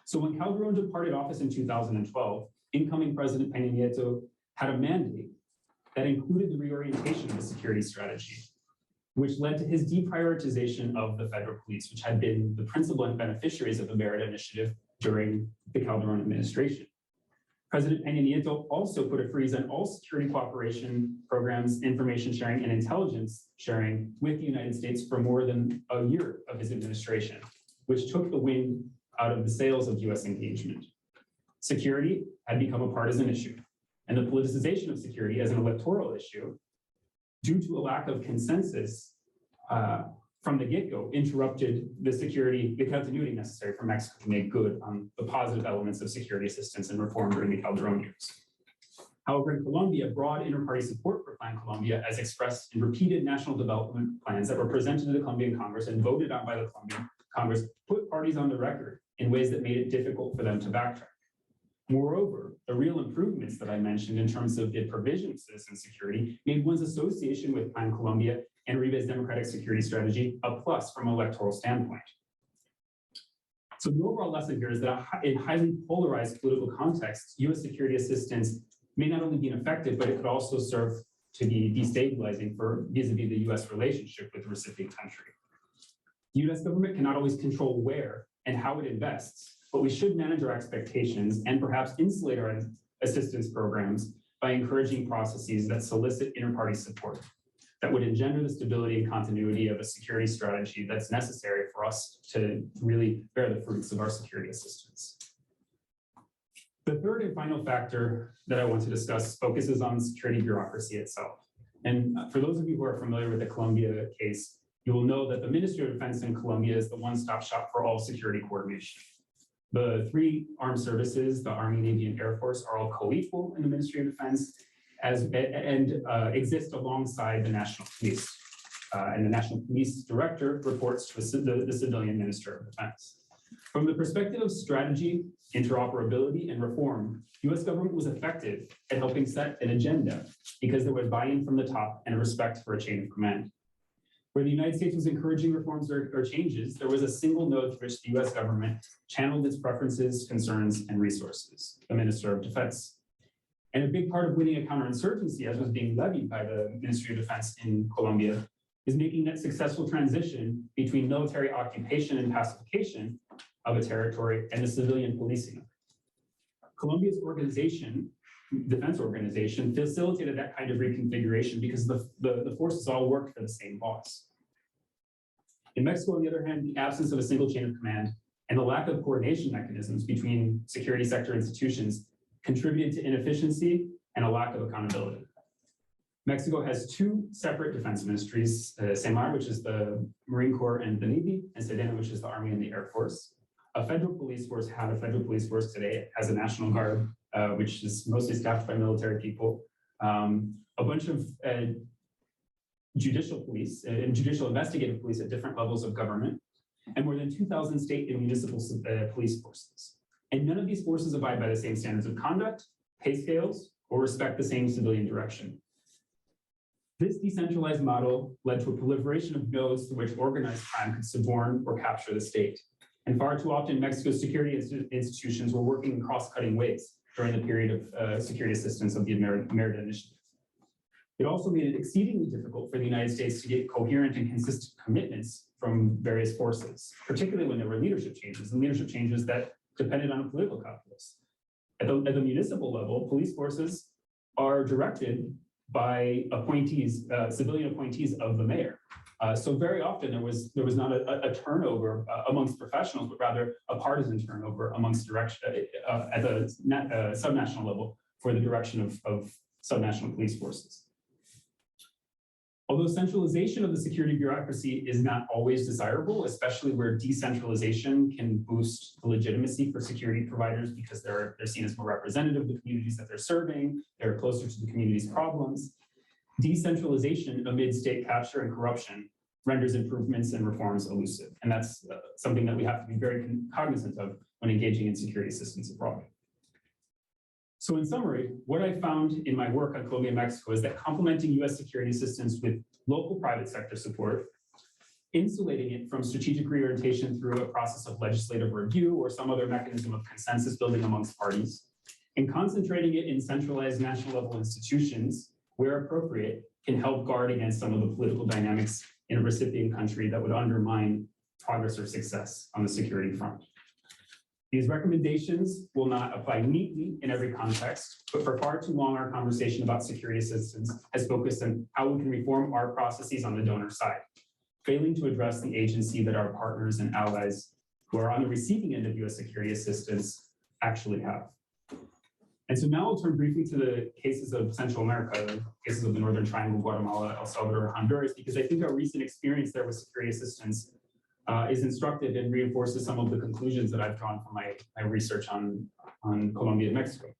So when Calderon departed office in 2012, incoming President Peña Nieto had a mandate that included the reorientation of the security strategy, which led to his deprioritization of the federal police, which had been the principal beneficiaries of the Merida Initiative during the Calderon administration. President Peña Nieto also put a freeze on all security cooperation programs, information sharing, and intelligence sharing with the United States for more than a year of his administration, which took the wind out of the sails of US engagement. Security had become a partisan issue, and the politicization of security as an electoral issue, due to a lack of consensus from the get-go, interrupted the continuity necessary for Mexico to make good on the positive elements of security assistance and reform during the Calderon years. However, in Colombia, broad inter-party support for Plan Colombia, as expressed in repeated national development plans that were presented to the Colombian Congress and voted on by the Colombian Congress, put parties on the record in ways that made it difficult for them to backtrack. Moreover, the real improvements that I mentioned in terms of the provision of citizen security made one's association with Plan Colombia and Uribe's democratic security strategy a plus from an electoral standpoint. So the overall lesson here is that in highly polarized political contexts, US security assistance may not only be ineffective, but it could also serve to be destabilizing for vis-a-vis the US relationship with the recipient country. The US government cannot always control where and how it invests, but we should manage our expectations and perhaps insulate our assistance programs by encouraging processes that solicit inter-party support that would engender the stability and continuity of a security strategy that's necessary for us to really bear the fruits of our security assistance. The third and final factor that I want to discuss focuses on security bureaucracy itself. And for those of you who are familiar with the Colombia case, you will know that the Ministry of Defense in Colombia is the one-stop shop for all security coordination. The three armed services, the Army, Navy, and Air Force, are all co-equal in the Ministry of Defense and exist alongside the National Police. And the National Police Director reports to the Civilian Minister of Defense. From the perspective of strategy, interoperability, and reform, US government was effective at helping set an agenda because there was buy-in from the top and a respect for a chain of command. Where the United States was encouraging reforms or changes, there was a single node through which the US government channeled its preferences, concerns, and resources, the Minister of Defense. And a big part of winning a counterinsurgency, as was being levied by the Ministry of Defense in Colombia, is making that successful transition between military occupation and pacification of a territory and the civilian policing of it. Colombia's defense organization, facilitated that kind of reconfiguration because the forces all worked for the same boss. In Mexico, on the other hand, the absence of a single chain of command and the lack of coordination mechanisms between security sector institutions contributed to inefficiency and a lack of accountability. Mexico has two separate defense ministries, SEMAR, which is the Marine Corps and the Navy, and SEDENA, which is the Army and the Air Force. A federal police force had a federal police force today. It has a National Guard, which is mostly staffed by military people. A bunch of judicial police and judicial investigative police at different levels of government, and more than 2,000 state and municipal police forces. And none of these forces abide by the same standards of conduct, pay scales, or respect the same civilian direction. This decentralized model led to a proliferation of nodes through which organized crime could suborn or capture the state. And far too often, Mexico's security institutions were working in cross-cutting ways during the period of security assistance of the Merida Initiative. It also made it exceedingly difficult for the United States to get coherent and consistent commitments from various forces, particularly when there were leadership changes, and leadership changes that depended on a political calculus. At the municipal level, police forces are directed by appointees, civilian appointees of the mayor. So very often there was not a turnover amongst professionals, but rather a partisan turnover amongst at the subnational level for the direction of subnational police forces. Although centralization of the security bureaucracy is not always desirable, especially where decentralization can boost the legitimacy for security providers because they're seen as more representative of the communities that they're serving, they're closer to the community's problems. Decentralization amid state capture and corruption renders improvements and reforms elusive. And that's something that we have to be very cognizant of when engaging in security assistance abroad. So in summary, what I found in my work on Colombia and Mexico is that complementing US security assistance with local private sector support, insulating it from strategic reorientation through a process of legislative review or some other mechanism of consensus building amongst parties, and concentrating it in centralized national level institutions where appropriate can help guard against some of the political dynamics in a recipient country that would undermine progress or success on the security front. These recommendations will not apply neatly in every context, but for far too long, our conversation about security assistance has focused on how we can reform our processes on the donor side, failing to address the agency that our partners and allies who are on the receiving end of US security assistance actually have. And so now I'll turn briefly to the cases of Central America, the cases of the Northern Triangle, Guatemala, El Salvador, and Honduras, because I think our recent experience there with security assistance is instructive and reinforces some of the conclusions that I've drawn from my research on Colombia and Mexico.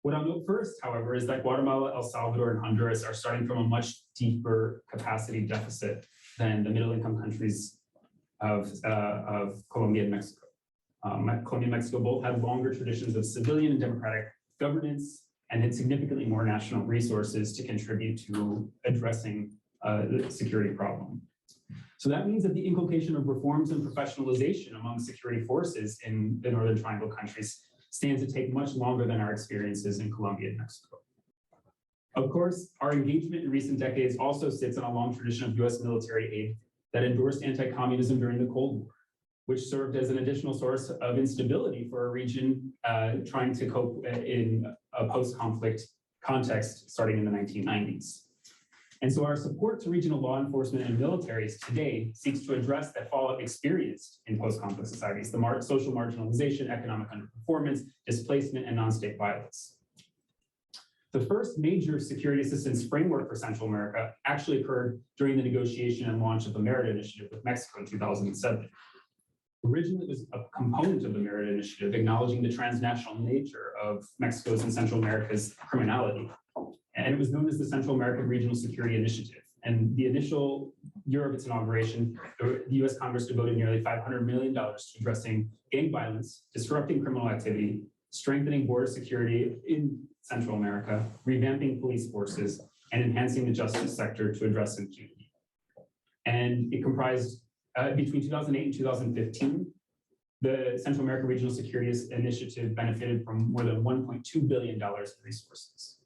What I'll note first, however, is that Guatemala, El Salvador, and Honduras are starting from a much deeper capacity deficit than the middle-income countries of Colombia and Mexico. Colombia and Mexico both have longer traditions of civilian and democratic governance and had significantly more national resources to contribute to addressing the security problem. So that means that the inculcation of reforms and professionalization among security forces in the Northern Triangle countries stands to take much longer than our experiences in Colombia and Mexico. Of course, our engagement in recent decades also sits on a long tradition of US military aid that endorsed anti-communism during the Cold War, which served as an additional source of instability for a region trying to cope in a post-conflict context starting in the 1990s. And so our support to regional law enforcement and militaries today seeks to address that fallout experienced in post-conflict societies, the social marginalization, economic underperformance, displacement, and non-state violence. The first major security assistance framework for Central America actually occurred during the negotiation and launch of the Merida Initiative with Mexico in 2007. Originally, it was a component of the Merida Initiative, acknowledging the transnational nature of Mexico's and Central America's criminality. And it was known as the Central American Regional Security Initiative. And the initial year of its inauguration, the US Congress devoted nearly $500 million to addressing gang violence, disrupting criminal activity, strengthening border security in Central America, revamping police forces, and enhancing the justice sector to address impunity. And it comprised, between 2008 and 2015, the Central American Regional Security Initiative benefited from more than $1.2 billion in resources.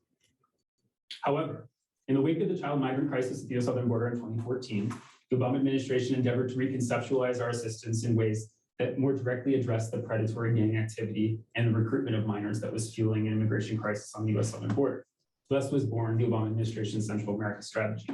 However, in the wake of the child migrant crisis at the US southern border in 2014, the Obama administration endeavored to reconceptualize our assistance in ways that more directly address the predatory gang activity and the recruitment of minors that was fueling an immigration crisis on the US southern border. Thus was born the Obama administration's Central America strategy.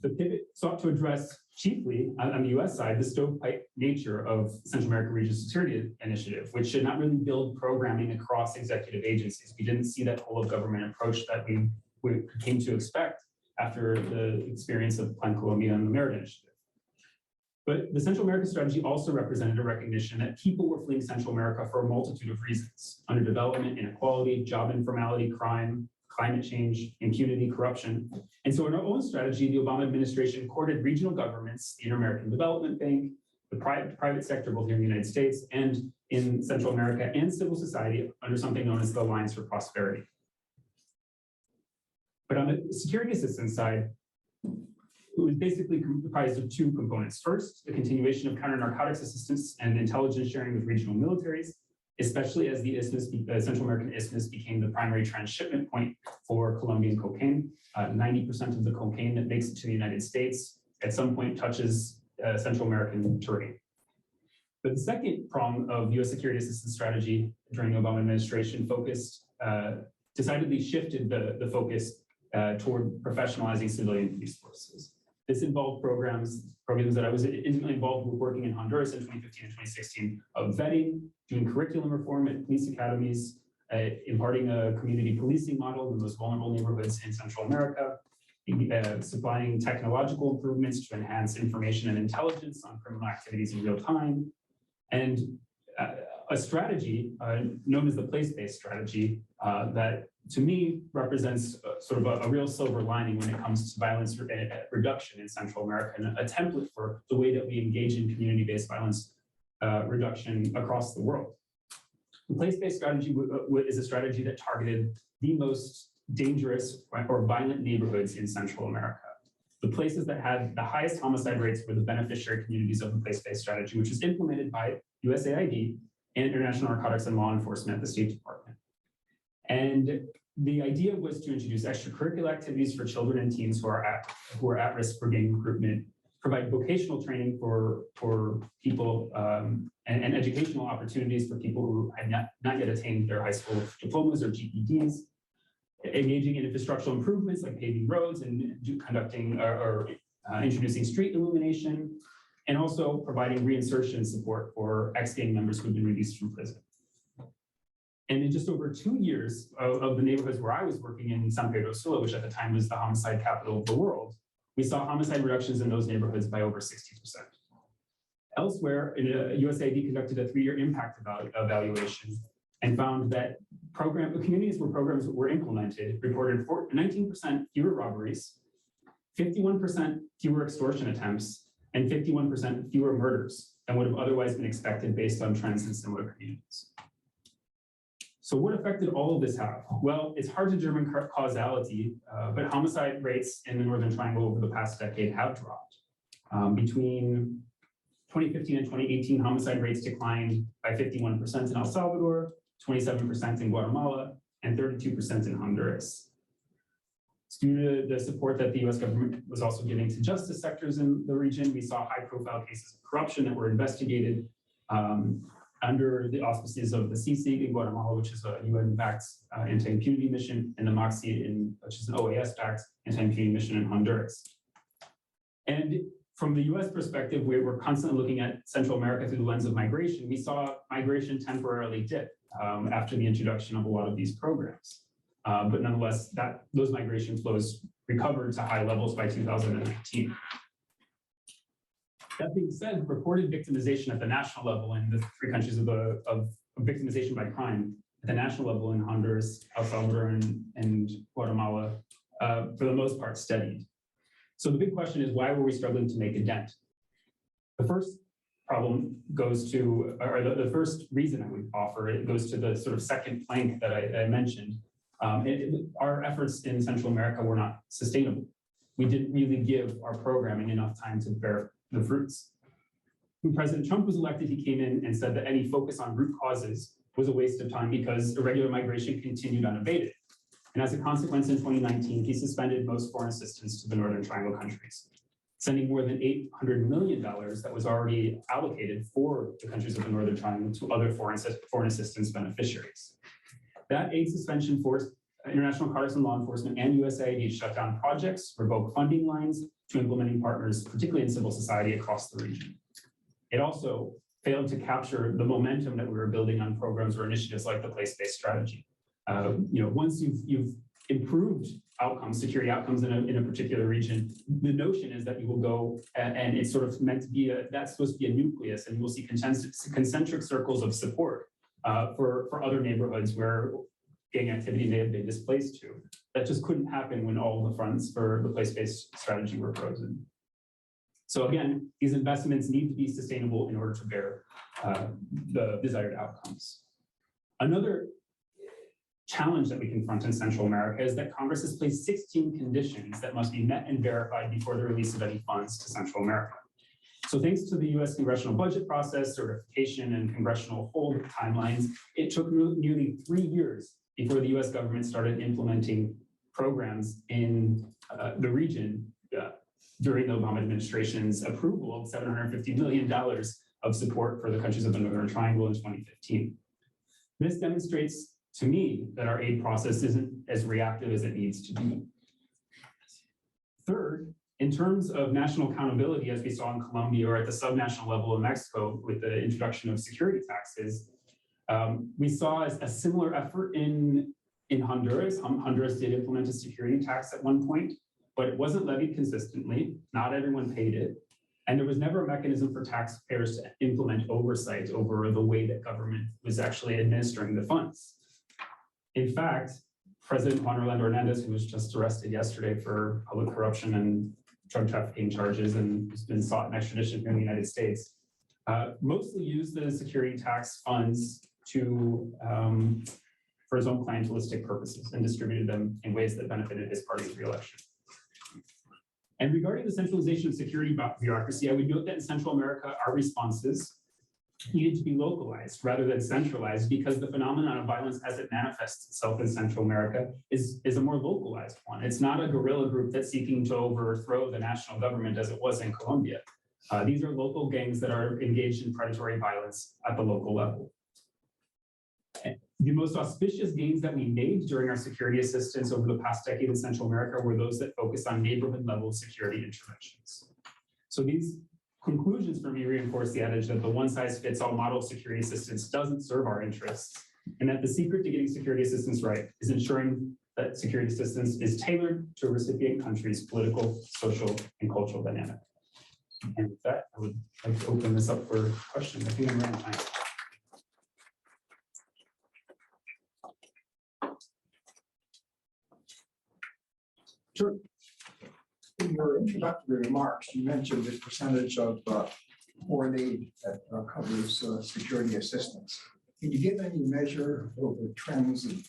The pivot sought to address chiefly, on the US side, the stovepipe nature of Central American Regional Security Initiative, which should not really build programming across executive agencies. We didn't see that whole of government approach that we came to expect after the experience of Plan Colombia and the Merida Initiative. But the Central America strategy also represented a recognition that people were fleeing Central America for a multitude of reasons: underdevelopment, inequality, job informality, crime, climate change, impunity, corruption. And so in our own strategy, the Obama administration courted regional governments, the Inter-American Development Bank, the private sector, both here in the United States and in Central America, and civil society under something known as the Alliance for Prosperity. But on the security assistance side, it was basically comprised of two components. First, the continuation of counter-narcotics assistance and intelligence sharing with regional militaries, especially as the Central American Isthmus became the primary transshipment point for Colombian cocaine. 90% of the cocaine that makes it to the United States at some point touches Central American terrain. But the second prong of US security assistance strategy during the Obama administration decidedly shifted the focus toward professionalizing civilian police forces. This involved programs that I was intimately involved with working in Honduras in 2015 and 2016 of vetting, doing curriculum reform at police academies, imparting a community policing model in the most vulnerable neighborhoods in Central America, supplying technological improvements to enhance information and intelligence on criminal activities in real time, and a strategy known as the place-based strategy that to me represents sort of a real silver lining when it comes to violence reduction in Central America, and a template for the way that we engage in community-based violence reduction across the world. The place-based strategy is a strategy that targeted the most dangerous or violent neighborhoods in Central America. The places that had the highest homicide rates were the beneficiary communities of the place-based strategy, which was implemented by USAID and International Narcotics and Law Enforcement at the State Department. And the idea was to introduce extracurricular activities for children and teens who are at risk for gang recruitment, provide vocational training for people and educational opportunities for people who had not yet attained their high school diplomas or GEDs, engaging in infrastructural improvements like paving roads and conducting or introducing street illumination, and also providing reinsertion support for ex-gang members who've been released from prison. And in just over 2 years of the neighborhoods where I was working in San Pedro Sula, which at the time was the homicide capital of the world, we saw homicide reductions in those neighborhoods by over 60%. Elsewhere, USAID conducted a 3-year impact evaluation and found that communities where programs were implemented reported 19% fewer robberies, 51% fewer extortion attempts, and 51% fewer murders than would have otherwise been expected based on trends in similar communities. So what effect did all of this have? Well, it's hard to determine causality, but homicide rates in the Northern Triangle over the past decade have dropped. Between 2015 and 2018, homicide rates declined by 51% in El Salvador, 27% in Guatemala, and 32% in Honduras. Due to the support that the US government was also giving to justice sectors in the region, we saw high-profile cases of corruption that were investigated under the auspices of the CICIG in Guatemala, which is a UN-backed anti-impunity mission, and the MOXIE, which is an OAS-backed anti-impunity mission in Honduras. And from the US perspective, we were constantly looking at Central America through the lens of migration. We saw migration temporarily dip after the introduction of a lot of these programs. But nonetheless, those migration flows recovered to high levels by 2019. That being said, reported victimization at the national level in the 3 countries of victimization by crime at the national level in Honduras, El Salvador, and Guatemala, for the most part, steadied. So the big question is, why were we struggling to make a dent? The first problem goes to, or the first reason I would offer, it goes to the sort of second plank that I mentioned. Our efforts in Central America were not sustainable. We didn't really give our programming enough time to bear the fruits. When President Trump was elected, he came in and said that any focus on root causes was a waste of time because irregular migration continued unabated. And as a consequence, in 2019, he suspended most foreign assistance to the Northern Triangle countries, sending more than $800 million that was already allocated for the countries of the Northern Triangle to other foreign assistance beneficiaries. That aid suspension forced international partisan law enforcement and USAID to shut down projects, revoke funding lines to implementing partners, particularly in civil society across the region. It also failed to capture the momentum that we were building on programs or initiatives like the place-based strategy. Once you've improved outcomes, security outcomes in a particular region, the notion is that you will go and it's sort of meant to be that's supposed to be a nucleus, and you will see concentric circles of support for other neighborhoods where gang activity may have been displaced to. That just couldn't happen when all the fronts for the place-based strategy were frozen. So again, these investments need to be sustainable in order to bear the desired outcomes. Another challenge that we confront in Central America is that Congress has placed 16 conditions that must be met and verified before the release of any funds to Central America. So thanks to the US congressional budget process, certification, and congressional hold timelines, it took nearly 3 years before the US government started implementing programs in the region during the Obama administration's approval of $750 million of support for the countries of the Northern Triangle in 2015. This demonstrates to me that our aid process isn't as reactive as it needs to be. Third, in terms of national accountability, as we saw in Colombia or at the subnational level in Mexico with the introduction of security taxes, we saw a similar effort in Honduras. Honduras did implement a security tax at one point, but it wasn't levied consistently. Not everyone paid it. And there was never a mechanism for taxpayers to implement oversight over the way that government was actually administering the funds. In fact, President Juan Orlando Hernandez, who was just arrested yesterday for public corruption and drug trafficking charges and has been sought in extradition here in the United States, mostly used the security tax funds for his own clientelistic purposes and distributed them in ways that benefited his party's reelection. And regarding the centralization of security bureaucracy, I would note that in Central America, our responses needed to be localized rather than centralized, because the phenomenon of violence as it manifests itself in Central America is a more localized one. It's not a guerrilla group that's seeking to overthrow the national government as it was in Colombia. These are local gangs that are engaged in predatory violence at the local level. The most auspicious gains that we made during our security assistance over the past decade in Central America were those that focused on neighborhood level security interventions. So these conclusions for me reinforce the adage that the one-size-fits-all model of security assistance doesn't serve our interests, and that the secret to getting security assistance right is ensuring that security assistance is tailored to a recipient country's political, social, and cultural dynamic. And with that, I would like to open this up for questions. I think I'm around time. Sure. In your introductory remarks, you mentioned the percentage of foreign aid that covers security assistance. Can you give any measure of the trends of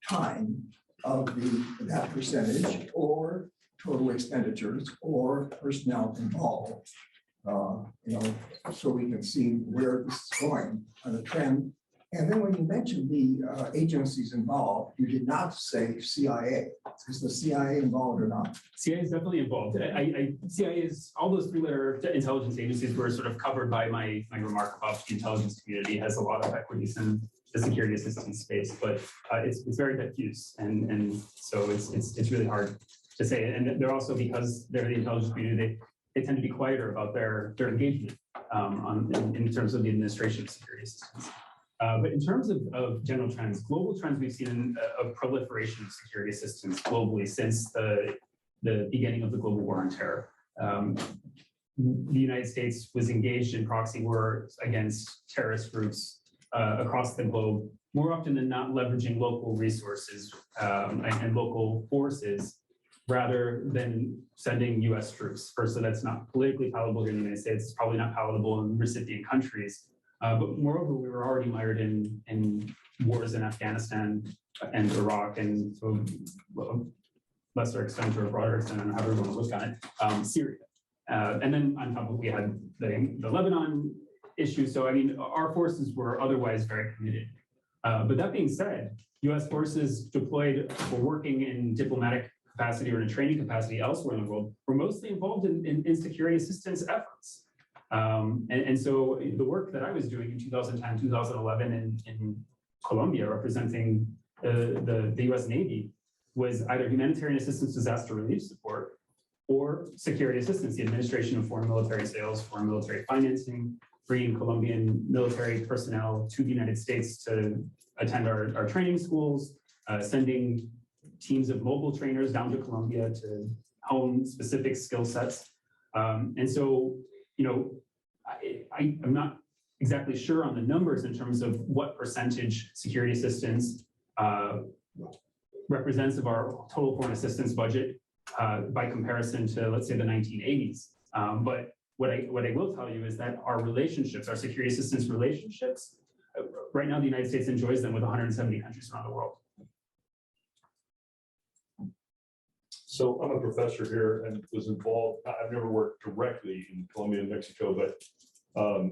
time of that percentage, or total expenditures, or personnel involved? So we can see where this is going on the trend. And then when you mentioned the agencies involved, you did not say CIA. Is the CIA involved or not? CIA is definitely involved. CIA is, all those three-letter intelligence agencies were sort of covered by my remark about the intelligence community has a lot of equities in the security assistance space, but it's very diffuse, and so it's really hard to say. And they're also, because they're the intelligence community, they tend to be quieter about their engagement in terms of the administration of security assistance. But in terms of general trends, global trends, we've seen a proliferation of security assistance globally since the beginning of the global war on terror. The United States was engaged in proxy wars against terrorist groups across the globe, more often than not leveraging local resources and local forces, rather than sending US troops. First, so that's not politically palatable here in the United States. It's probably not palatable in recipient countries. But moreover, we were already mired in wars in Afghanistan and Iraq, and to a lesser extent or a broader extent, I don't know how everyone look at it, Syria. And then on top of it, we had the Lebanon issue. So, I mean, our forces were otherwise very committed. But that being said, US forces deployed or working in diplomatic capacity or in a training capacity elsewhere in the world were mostly involved in security assistance efforts. And so the work that I was doing in 2010, 2011 in Colombia, representing the US Navy, was either humanitarian assistance, disaster relief support, or security assistance, the administration of foreign military sales, foreign military financing, bringing Colombian military personnel to the United States to attend our training schools, sending teams of mobile trainers down to Colombia to hone specific skill sets. And so, you know, I'm not exactly sure on the numbers in terms of what percentage security assistance represents of our total foreign assistance budget by comparison to, let's say, the 1980s. But what I will tell you is that our relationships, our security assistance relationships, right now the United States enjoys them with 170 countries around the world. So I'm a professor here and was involved, I've never worked directly in Colombia and Mexico, but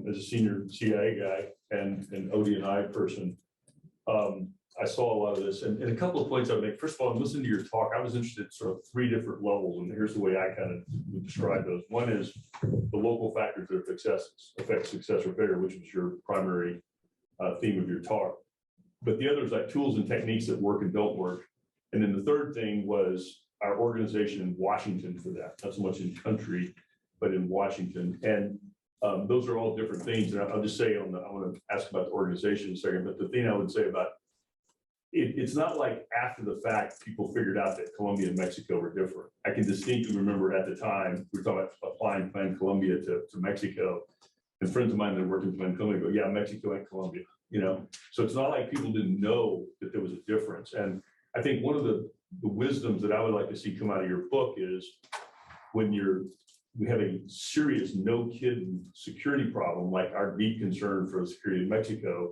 as a senior CIA guy and an OD&I person, I saw a lot of this. And a couple of points I would make. First of all, I'm listening to your talk. I was interested in sort of three different levels, and here's the way I kind of would describe those. One is the local factors that affect success or failure, which was your primary theme of your talk. But the other is like tools and techniques that work and don't work. And then the third thing was our organization in Washington for that, not so much in country, but in Washington. And those are all different things. And I'll just say I want to ask about the organization in a second, but the thing I would say about it's not like after the fact people figured out that Colombia and Mexico were different. I can distinctly remember at the time we were talking about applying Plan Colombia to Mexico, and friends of mine that worked in Plan Colombia go, yeah, Mexico and Colombia, you know. So it's not like people didn't know that there was a difference. And I think one of the wisdoms that I would like to see come out of your book is when we have a serious no kidding security problem like our deep concern for security in Mexico,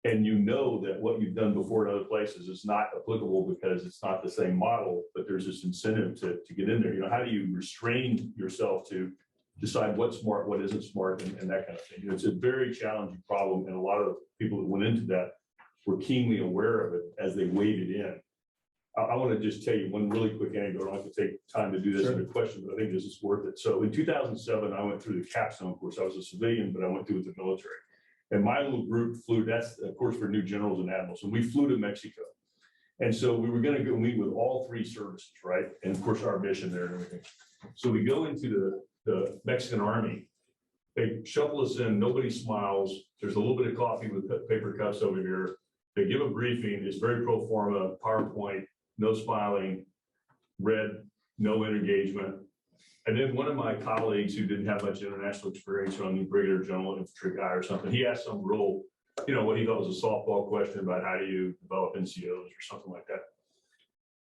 and you know that what you've done before in other places is not applicable because it's not the same model, but there's this incentive to get in there. You know, how do you restrain yourself to decide what's smart, what isn't smart, and that kind of thing? You know, it's a very challenging problem, and a lot of people that went into that were keenly aware of it as they waded in. I want to just tell you one really quick anecdote. I don't have to take time to do this in a question, but I think this is worth it. So in 2007, I went through the capstone course. I was a civilian, but I went through with the military. And my little group flew, that's of course for new generals and admirals, and we flew to Mexico. And so we were going to go meet with all three services, right? And of course our mission there and everything. So we go into the Mexican Army, They shuffle us in, nobody smiles. There's a little bit of coffee with paper cups over here. They give a briefing, it's very pro forma, PowerPoint, no smiling, red, no engagement. And then one of my colleagues who didn't have much international experience on the brigadier general infantry guy or something, he asked some real, what he thought was a softball question about how do you develop NCOs or something like that.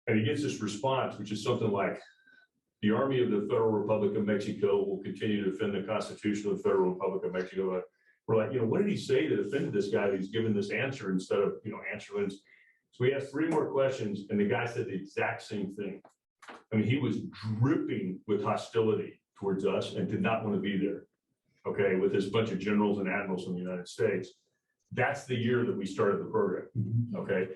And he gets this response, which is something like, the Army of the Federal Republic of Mexico will continue to defend the Constitution of the Federal Republic of Mexico. We're like, what did he say that offended this guy who's given this answer instead of, answering? So we asked 3 more questions and the guy said the exact same thing. I mean, he was dripping with hostility towards us and did not want to be there. Okay, with this bunch of generals and admirals from the United States. That's the year that we started the program. Okay,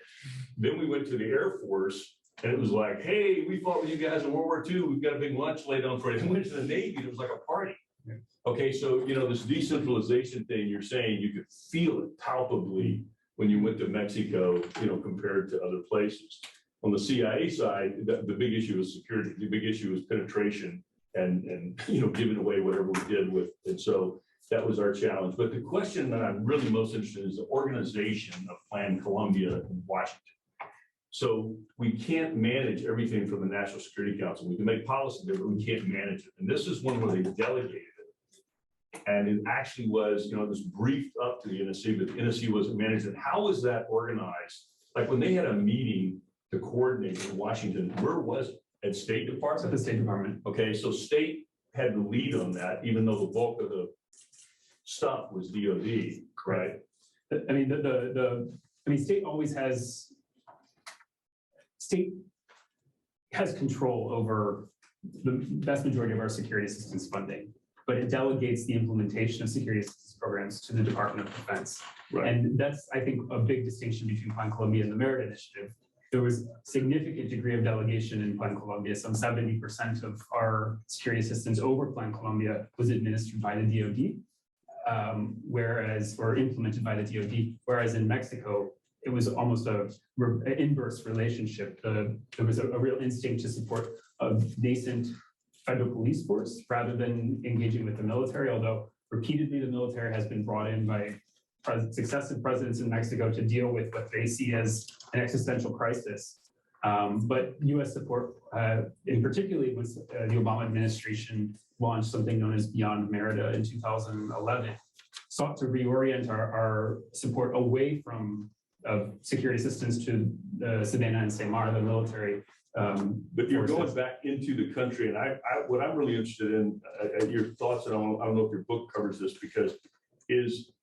then we went to the Air Force and it was like, hey, we fought with you guys in World War II. We've got a big lunch laid on for you. Then we went to the Navy and it was like a party. Okay, so, this decentralization thing you're saying, you could feel it palpably when you went to Mexico, compared to other places. On the CIA side, the big issue was security. The big issue was penetration and giving away whatever we did with. And so that was our challenge. But the question that I'm really most interested in is the organization of Plan Colombia in Washington. So we can't manage everything from the National Security Council. We can make policy there, but we can't manage it. And this is one where they delegated it. And it actually was, it was briefed up to the NSC, but the NSC wasn't managed. And how was that organized? Like when they had a meeting to coordinate in Washington, where was it? At State Department? At the State Department. Okay, so State had the lead on that, even though the bulk of the stuff was DOD, right? I mean, State has control over the vast majority of our security assistance funding, but it delegates the implementation of security assistance programs to the Department of Defense. Right. And that's, I think, a big distinction between Plan Colombia and the Merida Initiative. There was significant degree of delegation in Plan Colombia. Some 70% of our security assistance over Plan Colombia was administered by the DoD, or implemented by the DoD, whereas in Mexico, it was almost an inverse relationship. There was a real instinct to support a nascent federal police force rather than engaging with the military, although repeatedly the military has been brought in by successive presidents in Mexico to deal with what they see as an existential crisis. But U.S. support, in particularly when the Obama administration launched something known as Beyond Merida in 2011, sought to reorient our support away from security assistance to the Savannah and Samar, the military. But you're going back into the country, and what I'm really interested in, your thoughts, and I don't know if your book covers this, because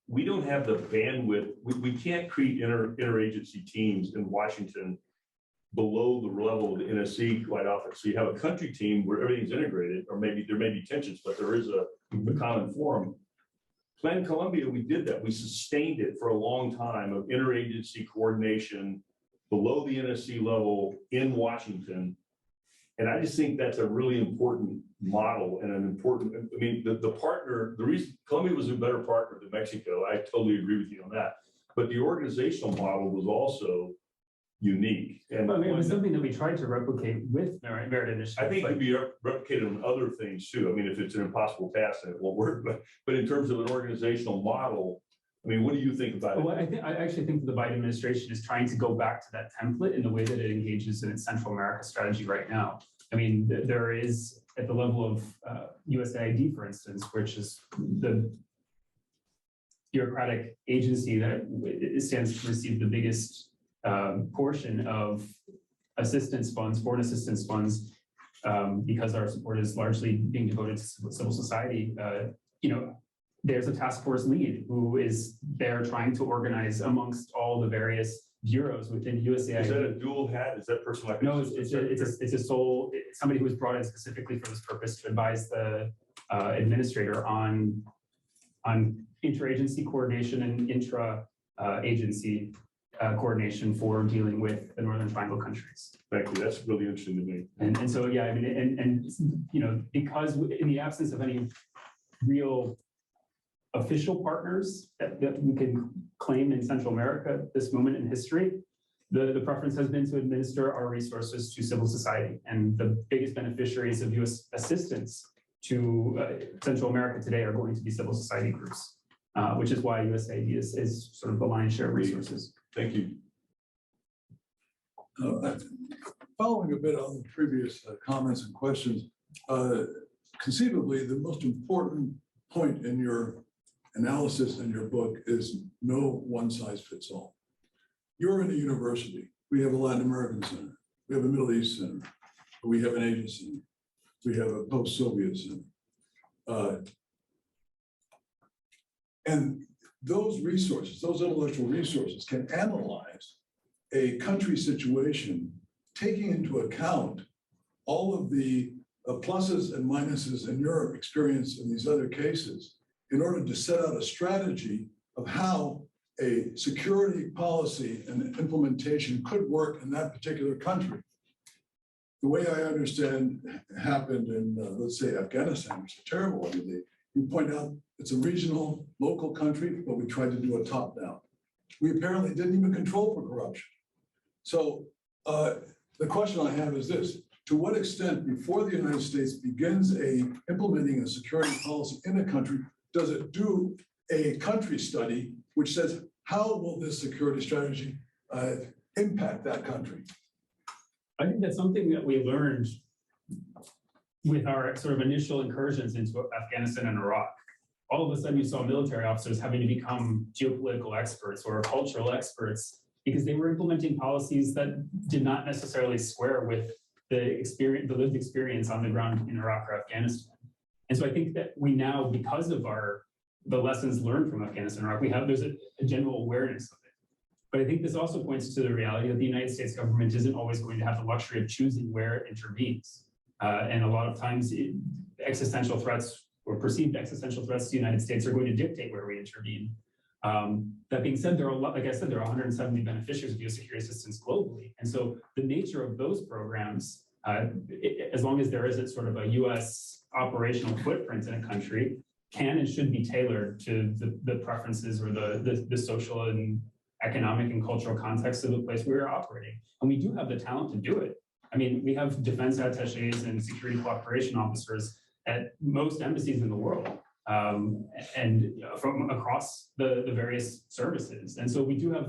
we don't have the bandwidth. We can't create interagency teams in Washington below the level of the NSC quite often. So you have a country team where everything's integrated, or maybe there may be tensions, but there is a common forum. Plan Colombia, we did that. We sustained it for a long time of interagency coordination below the NSC level in Washington. And I just think that's a really important model and an important, the reason Colombia was a better partner than Mexico, I totally agree with you on that. But the organizational model was also unique. And it was something that we tried to replicate with Merida Initiative. I think it could be replicated on other things too. I mean, if it's an impossible task, then it won't work. But in terms of an organizational model, what do you think about it? Well, I actually think that the Biden administration is trying to go back to that template in the way that it engages in its Central America strategy right now. There is, at the level of USAID, for instance, which is the bureaucratic agency that stands to receive the biggest portion of assistance funds, foreign assistance funds, because our support is largely being devoted to civil society. There's a task force lead who is there trying to organize amongst all the various bureaus within USAID. Is that a dual hat? Is that person like? No, it's somebody who was brought in specifically for this purpose to advise the administrator on interagency coordination and intra-agency coordination for dealing with the Northern Triangle countries. Thank you. That's really interesting to me. And so, yeah, because in the absence of any real official partners that we can claim in Central America at this moment in history, the preference has been to administer our resources to civil society. And the biggest beneficiaries of U.S. assistance to Central America today are going to be civil society groups, which is why USAID is sort of the lion's share of resources. Thank you. Following a bit on the previous comments and questions, conceivably, the most important point in your analysis in your book is no one size fits all. You're in a university. We have a Latin American center. We have a Middle East center. We have an Asian center. We have a post-Soviet center. And those resources, those intellectual resources can analyze a country situation, taking into account all of the pluses and minuses in your experience in these other cases, in order to set out a strategy of how a security policy and implementation could work in that particular country. The way I understand happened in, let's say, Afghanistan, which is terrible. I mean, you point out it's a regional, local country, but we tried to do a top-down. We apparently didn't even control for corruption. So the question I have is this: to what extent, before the United States begins implementing a security policy in a country, does it do a country study which says, how will this security strategy impact that country? I think that's something that we learned with our sort of initial incursions into Afghanistan and Iraq. All of a sudden, you saw military officers having to become geopolitical experts or cultural experts because they were implementing policies that did not necessarily square with the lived experience on the ground in Iraq or Afghanistan. And so I think that we now, because of the lessons learned from Afghanistan and Iraq, there's a general awareness of it. But I think this also points to the reality that the United States government isn't always going to have the luxury of choosing where it intervenes. And a lot of times existential threats or perceived existential threats to the United States are going to dictate where we intervene. That being said, there are like I said, there are 170 beneficiaries of U.S. security assistance globally. And so the nature of those programs, as long as there isn't sort of a U.S. operational footprint in a country, can and should be tailored to the preferences or the social and economic and cultural context of the place where we're operating. And we do have the talent to do it. I mean, we have defense attachés and security cooperation officers at most embassies in the world, and from across the various services. And so we do have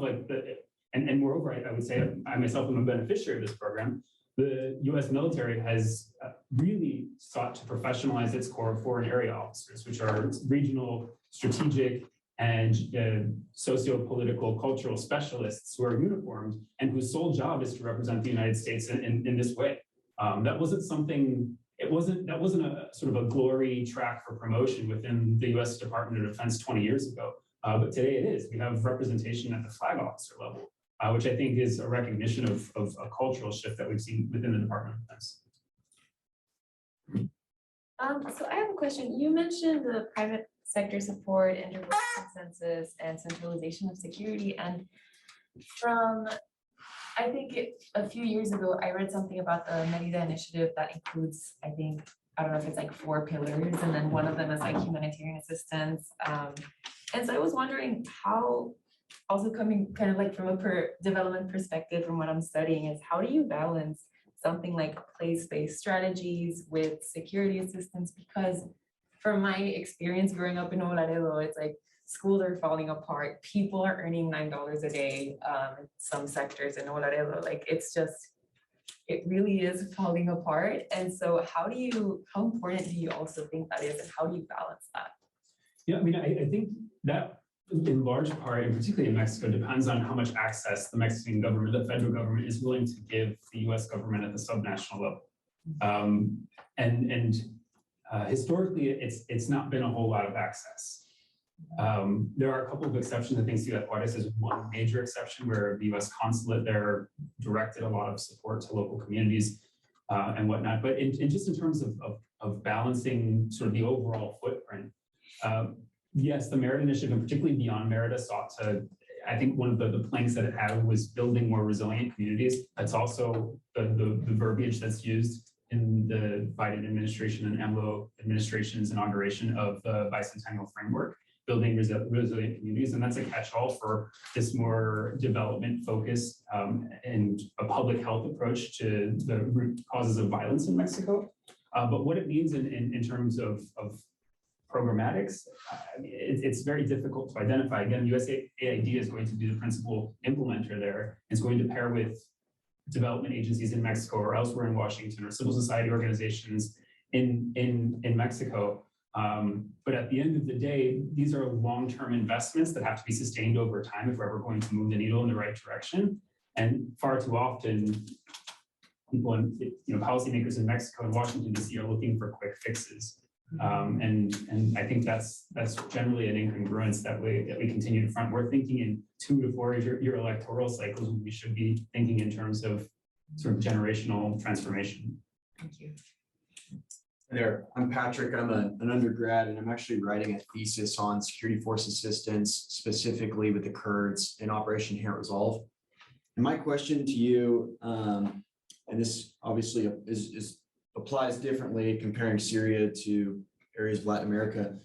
and moreover, I would say I myself am a beneficiary of this program. The US military has really sought to professionalize its core of foreign area officers, which are regional, strategic, and socio-political cultural specialists who are uniformed and whose sole job is to represent the United States in this way. That wasn't something, that wasn't a sort of a glory track for promotion within the US Department of Defense 20 years ago. But today it is. We have representation at the flag officer level, which I think is a recognition of a cultural shift that we've seen within the Department of Defense. So I have a question. You mentioned the private sector support, intergroup consensus, and centralization of security. And from, I think a few years ago, I read something about the Merida Initiative that includes, I don't know if it's like 4 pillars, and then one of them is like humanitarian assistance. And so I was wondering how, also coming kind of like from a development perspective from what I'm studying, is how do you balance something like place-based strategies with security assistance? Because from my experience growing up in Laredo, it's like schools are falling apart. People are earning $9 a day in some sectors in Laredo. Like it really is falling apart. And so how important do you also think that is, and how do you balance that? Yeah, I mean, I think that in large part, and particularly in Mexico, depends on how much access the Mexican government, the federal government, is willing to give the US government at the subnational level. Historically, it's not been a whole lot of access. There are a couple of exceptions. I think Ciudad Juarez is one major exception where the US consulate there directed a lot of support to local communities and whatnot. But in terms of balancing sort of the overall footprint, yes, the Merida Initiative, and particularly Beyond Merida, sought to, I think one of the planks that it had was building more resilient communities. That's also the verbiage that's used in the Biden administration and Angelo administration's inauguration of the bicentennial framework, building resilient communities. And that's a catch-all for this more development-focused and a public health approach to the root causes of violence in Mexico. But what it means in terms of programmatics, I mean, it's very difficult to identify. Again, USAID is going to be the principal implementer there. It's going to pair with development agencies in Mexico or elsewhere in Washington, or civil society organizations in Mexico. But at the end of the day, these are long-term investments that have to be sustained over time if we're ever going to move the needle in the right direction. And far too often, people and policymakers in Mexico and Washington DC are looking for quick fixes. And I think that's generally an incongruence that we continue to front. We're thinking in 2 to 4 year electoral cycles when we should be thinking in terms of sort of generational transformation. Thank you. There, I'm Patrick. I'm an undergrad, and I'm actually writing a thesis on security force assistance, specifically with the Kurds in Operation Inherent Resolve. And my question to you, and this obviously applies differently comparing Syria to areas of Latin America,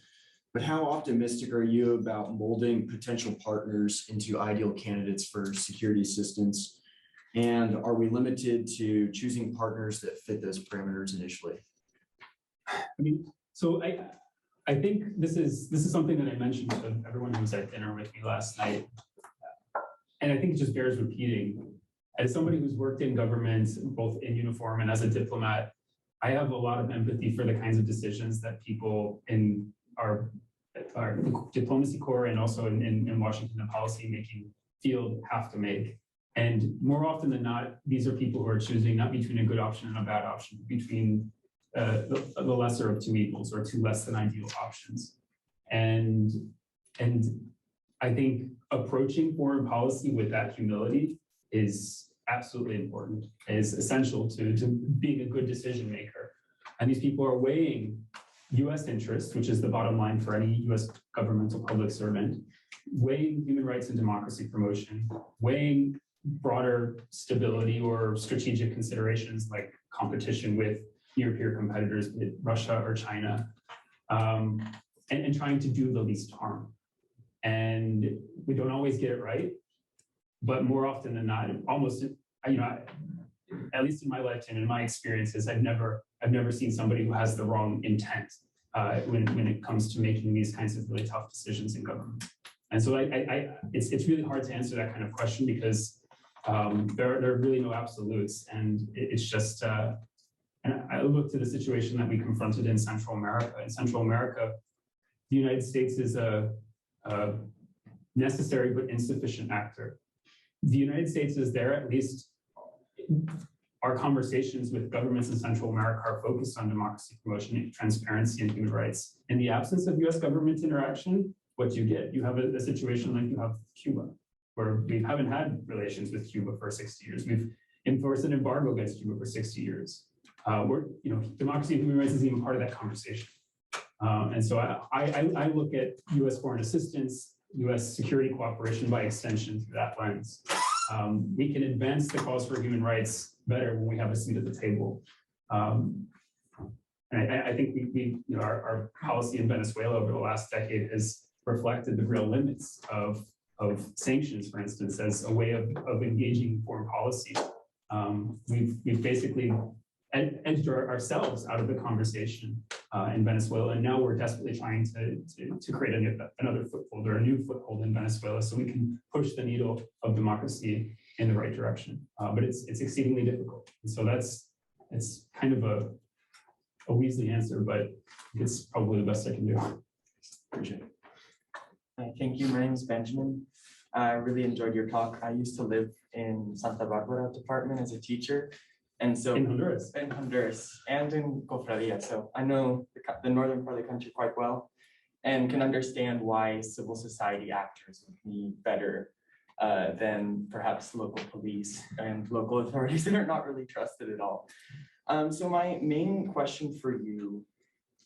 but how optimistic are you about molding potential partners into ideal candidates for security assistance? And are we limited to choosing partners that fit those parameters initially? I mean, so I think this is something that I mentioned to everyone who was at dinner with me last night. And I think it just bears repeating. As somebody who's worked in government, both in uniform and as a diplomat, I have a lot of empathy for the kinds of decisions that people in our diplomacy corps and also in Washington, the policy making field have to make. And more often than not, these are people who are choosing not between a good option and a bad option, between the lesser of two evils or two less than ideal options. And I think approaching foreign policy with that humility is absolutely important, is essential to being a good decision maker. And these people are weighing US interest, which is the bottom line for any US governmental public servant, weighing human rights and democracy promotion, weighing broader stability or strategic considerations like competition with near-peer competitors, be it Russia or China, and trying to do the least harm. And we don't always get it right, but more often than not, almost, at least in my lifetime, in my experiences, I've never seen somebody who has the wrong intent when it comes to making these kinds of really tough decisions in government. And so it's really hard to answer that kind of question because there are really no absolutes, and it's just. And I look to the situation that we confronted in Central America. In Central America, the United States is a necessary but insufficient actor. The United States is there, at least our conversations with governments in Central America are focused on democracy promotion, transparency, and human rights. In the absence of US government interaction, what do you get? You have a situation like you have Cuba, where we haven't had relations with Cuba for 60 years. We've enforced an embargo against Cuba for 60 years. Democracy and human rights is even part of that conversation. And so I look at US foreign assistance, US security cooperation by extension through that lens. We can advance the cause for human rights better when we have a seat at the table. And I think our policy in Venezuela over the last decade has reflected the real limits of sanctions, for instance, as a way of engaging foreign policy. We've basically edged ourselves out of the conversation in Venezuela, and now we're desperately trying to create another foothold or a new foothold in Venezuela so we can push the needle of democracy in the right direction. But it's exceedingly difficult. And so it's kind of a Weasley answer, but it's probably the best I can do. Appreciate it. Hi, thank you. My name is Benjamin. I really enjoyed your talk. I used to live in Santa Barbara department as a teacher. And so In Honduras and in Cofradia. So I know the northern part of the country quite well and can understand why civil society actors would be better than perhaps local police and local authorities that are not really trusted at all. So my main question for you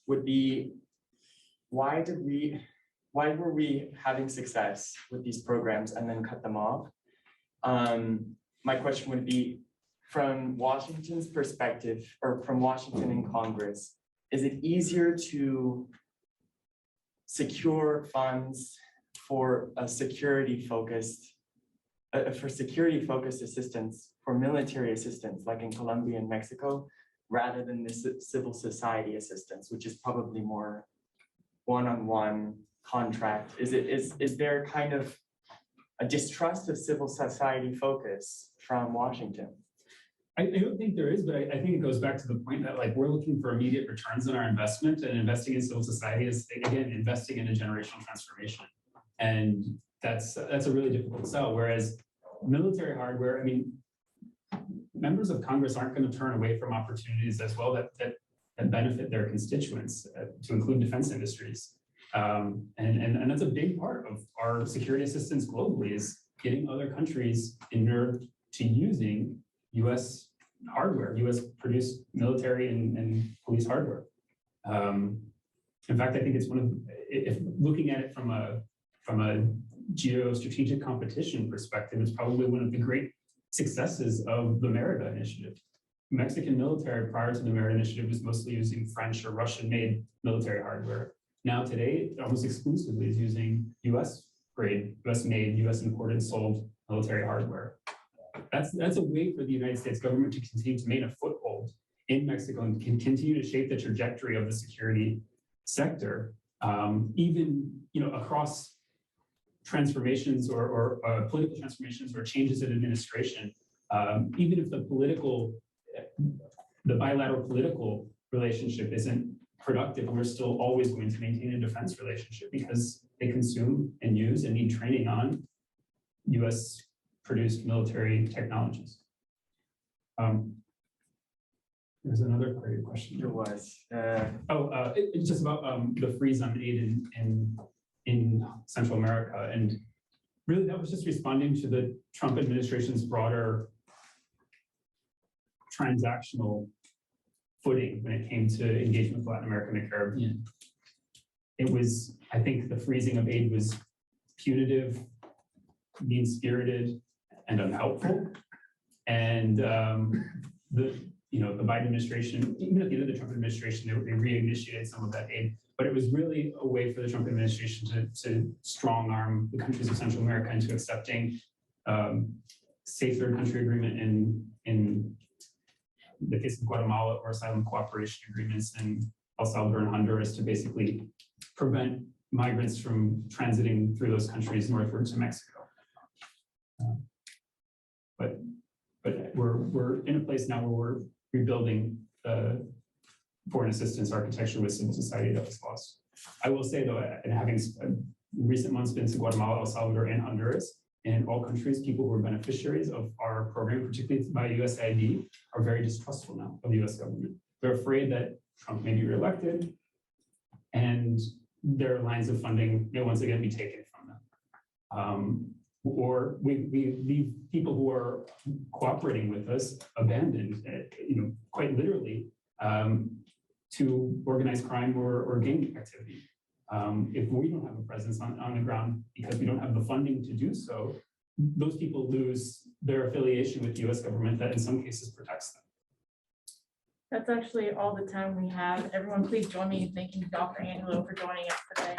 would be, why were we having success with these programs and then cut them off? My question would be, from Washington's perspective, or from Washington in Congress, is it easier to secure funds for a security-focused assistance, for military assistance, like in Colombia and Mexico, rather than this civil society assistance, which is probably more one-on-one contract? Is there kind of a distrust of civil society focus from Washington? I don't think there is, but I think it goes back to the point that like we're looking for immediate returns on our investment, and investing in civil society is again investing in a generational transformation, and that's a really difficult sell. Whereas military hardware, I mean, members of Congress aren't going to turn away from opportunities as well that benefit their constituents, to include defense industries, and that's a big part of our security assistance globally, is getting other countries inured to using U.S. hardware, U.S. produced military and police hardware. In fact, I think it's one of, if looking at it from a geostrategic competition perspective, it's probably one of the great successes of the Merida Initiative. Mexican military prior to the Merida Initiative was mostly using French or Russian-made military hardware. Now today, almost exclusively is using U.S. grade, U.S. made, U.S. imported, sold military hardware. That's a way for the United States government to continue to maintain a foothold in Mexico and can continue to shape the trajectory of the security sector, even across transformations or political transformations or changes in administration. Even if the bilateral political relationship isn't productive, we're still always going to maintain a defense relationship because they consume and use and need training on U.S. produced military technologies. There's another part of your question. There was. It's just about the freeze on aid in Central America. And really that was just responding to the Trump administration's broader transactional footing when it came to engagement with Latin America and the Caribbean. It was, I think the freezing of aid was punitive, mean-spirited, and unhelpful. And the Biden administration, even at the end of the Trump administration, they reinitiated some of that aid. But it was really a way for the Trump administration to strong arm the countries of Central America into accepting safe third country agreement in the case of Guatemala, or asylum cooperation agreements in El Salvador and Honduras, to basically prevent migrants from transiting through those countries northward to Mexico. But we're in a place now where we're rebuilding the foreign assistance architecture with civil society that was lost. I will say though, and having recent months been to Guatemala, El Salvador, and Honduras, in all countries, people who are beneficiaries of our program, particularly by USAID, are very distrustful now of the US government. They're afraid that Trump may be reelected and their lines of funding may once again be taken from them. Or we leave people who are cooperating with us abandoned, quite literally, to organized crime or gang activity. If we don't have a presence on the ground because we don't have the funding to do so, those people lose their affiliation with the US government that in some cases protects them. That's actually all the time we have. Everyone, please join me in thanking Dr. Angelo for joining us today.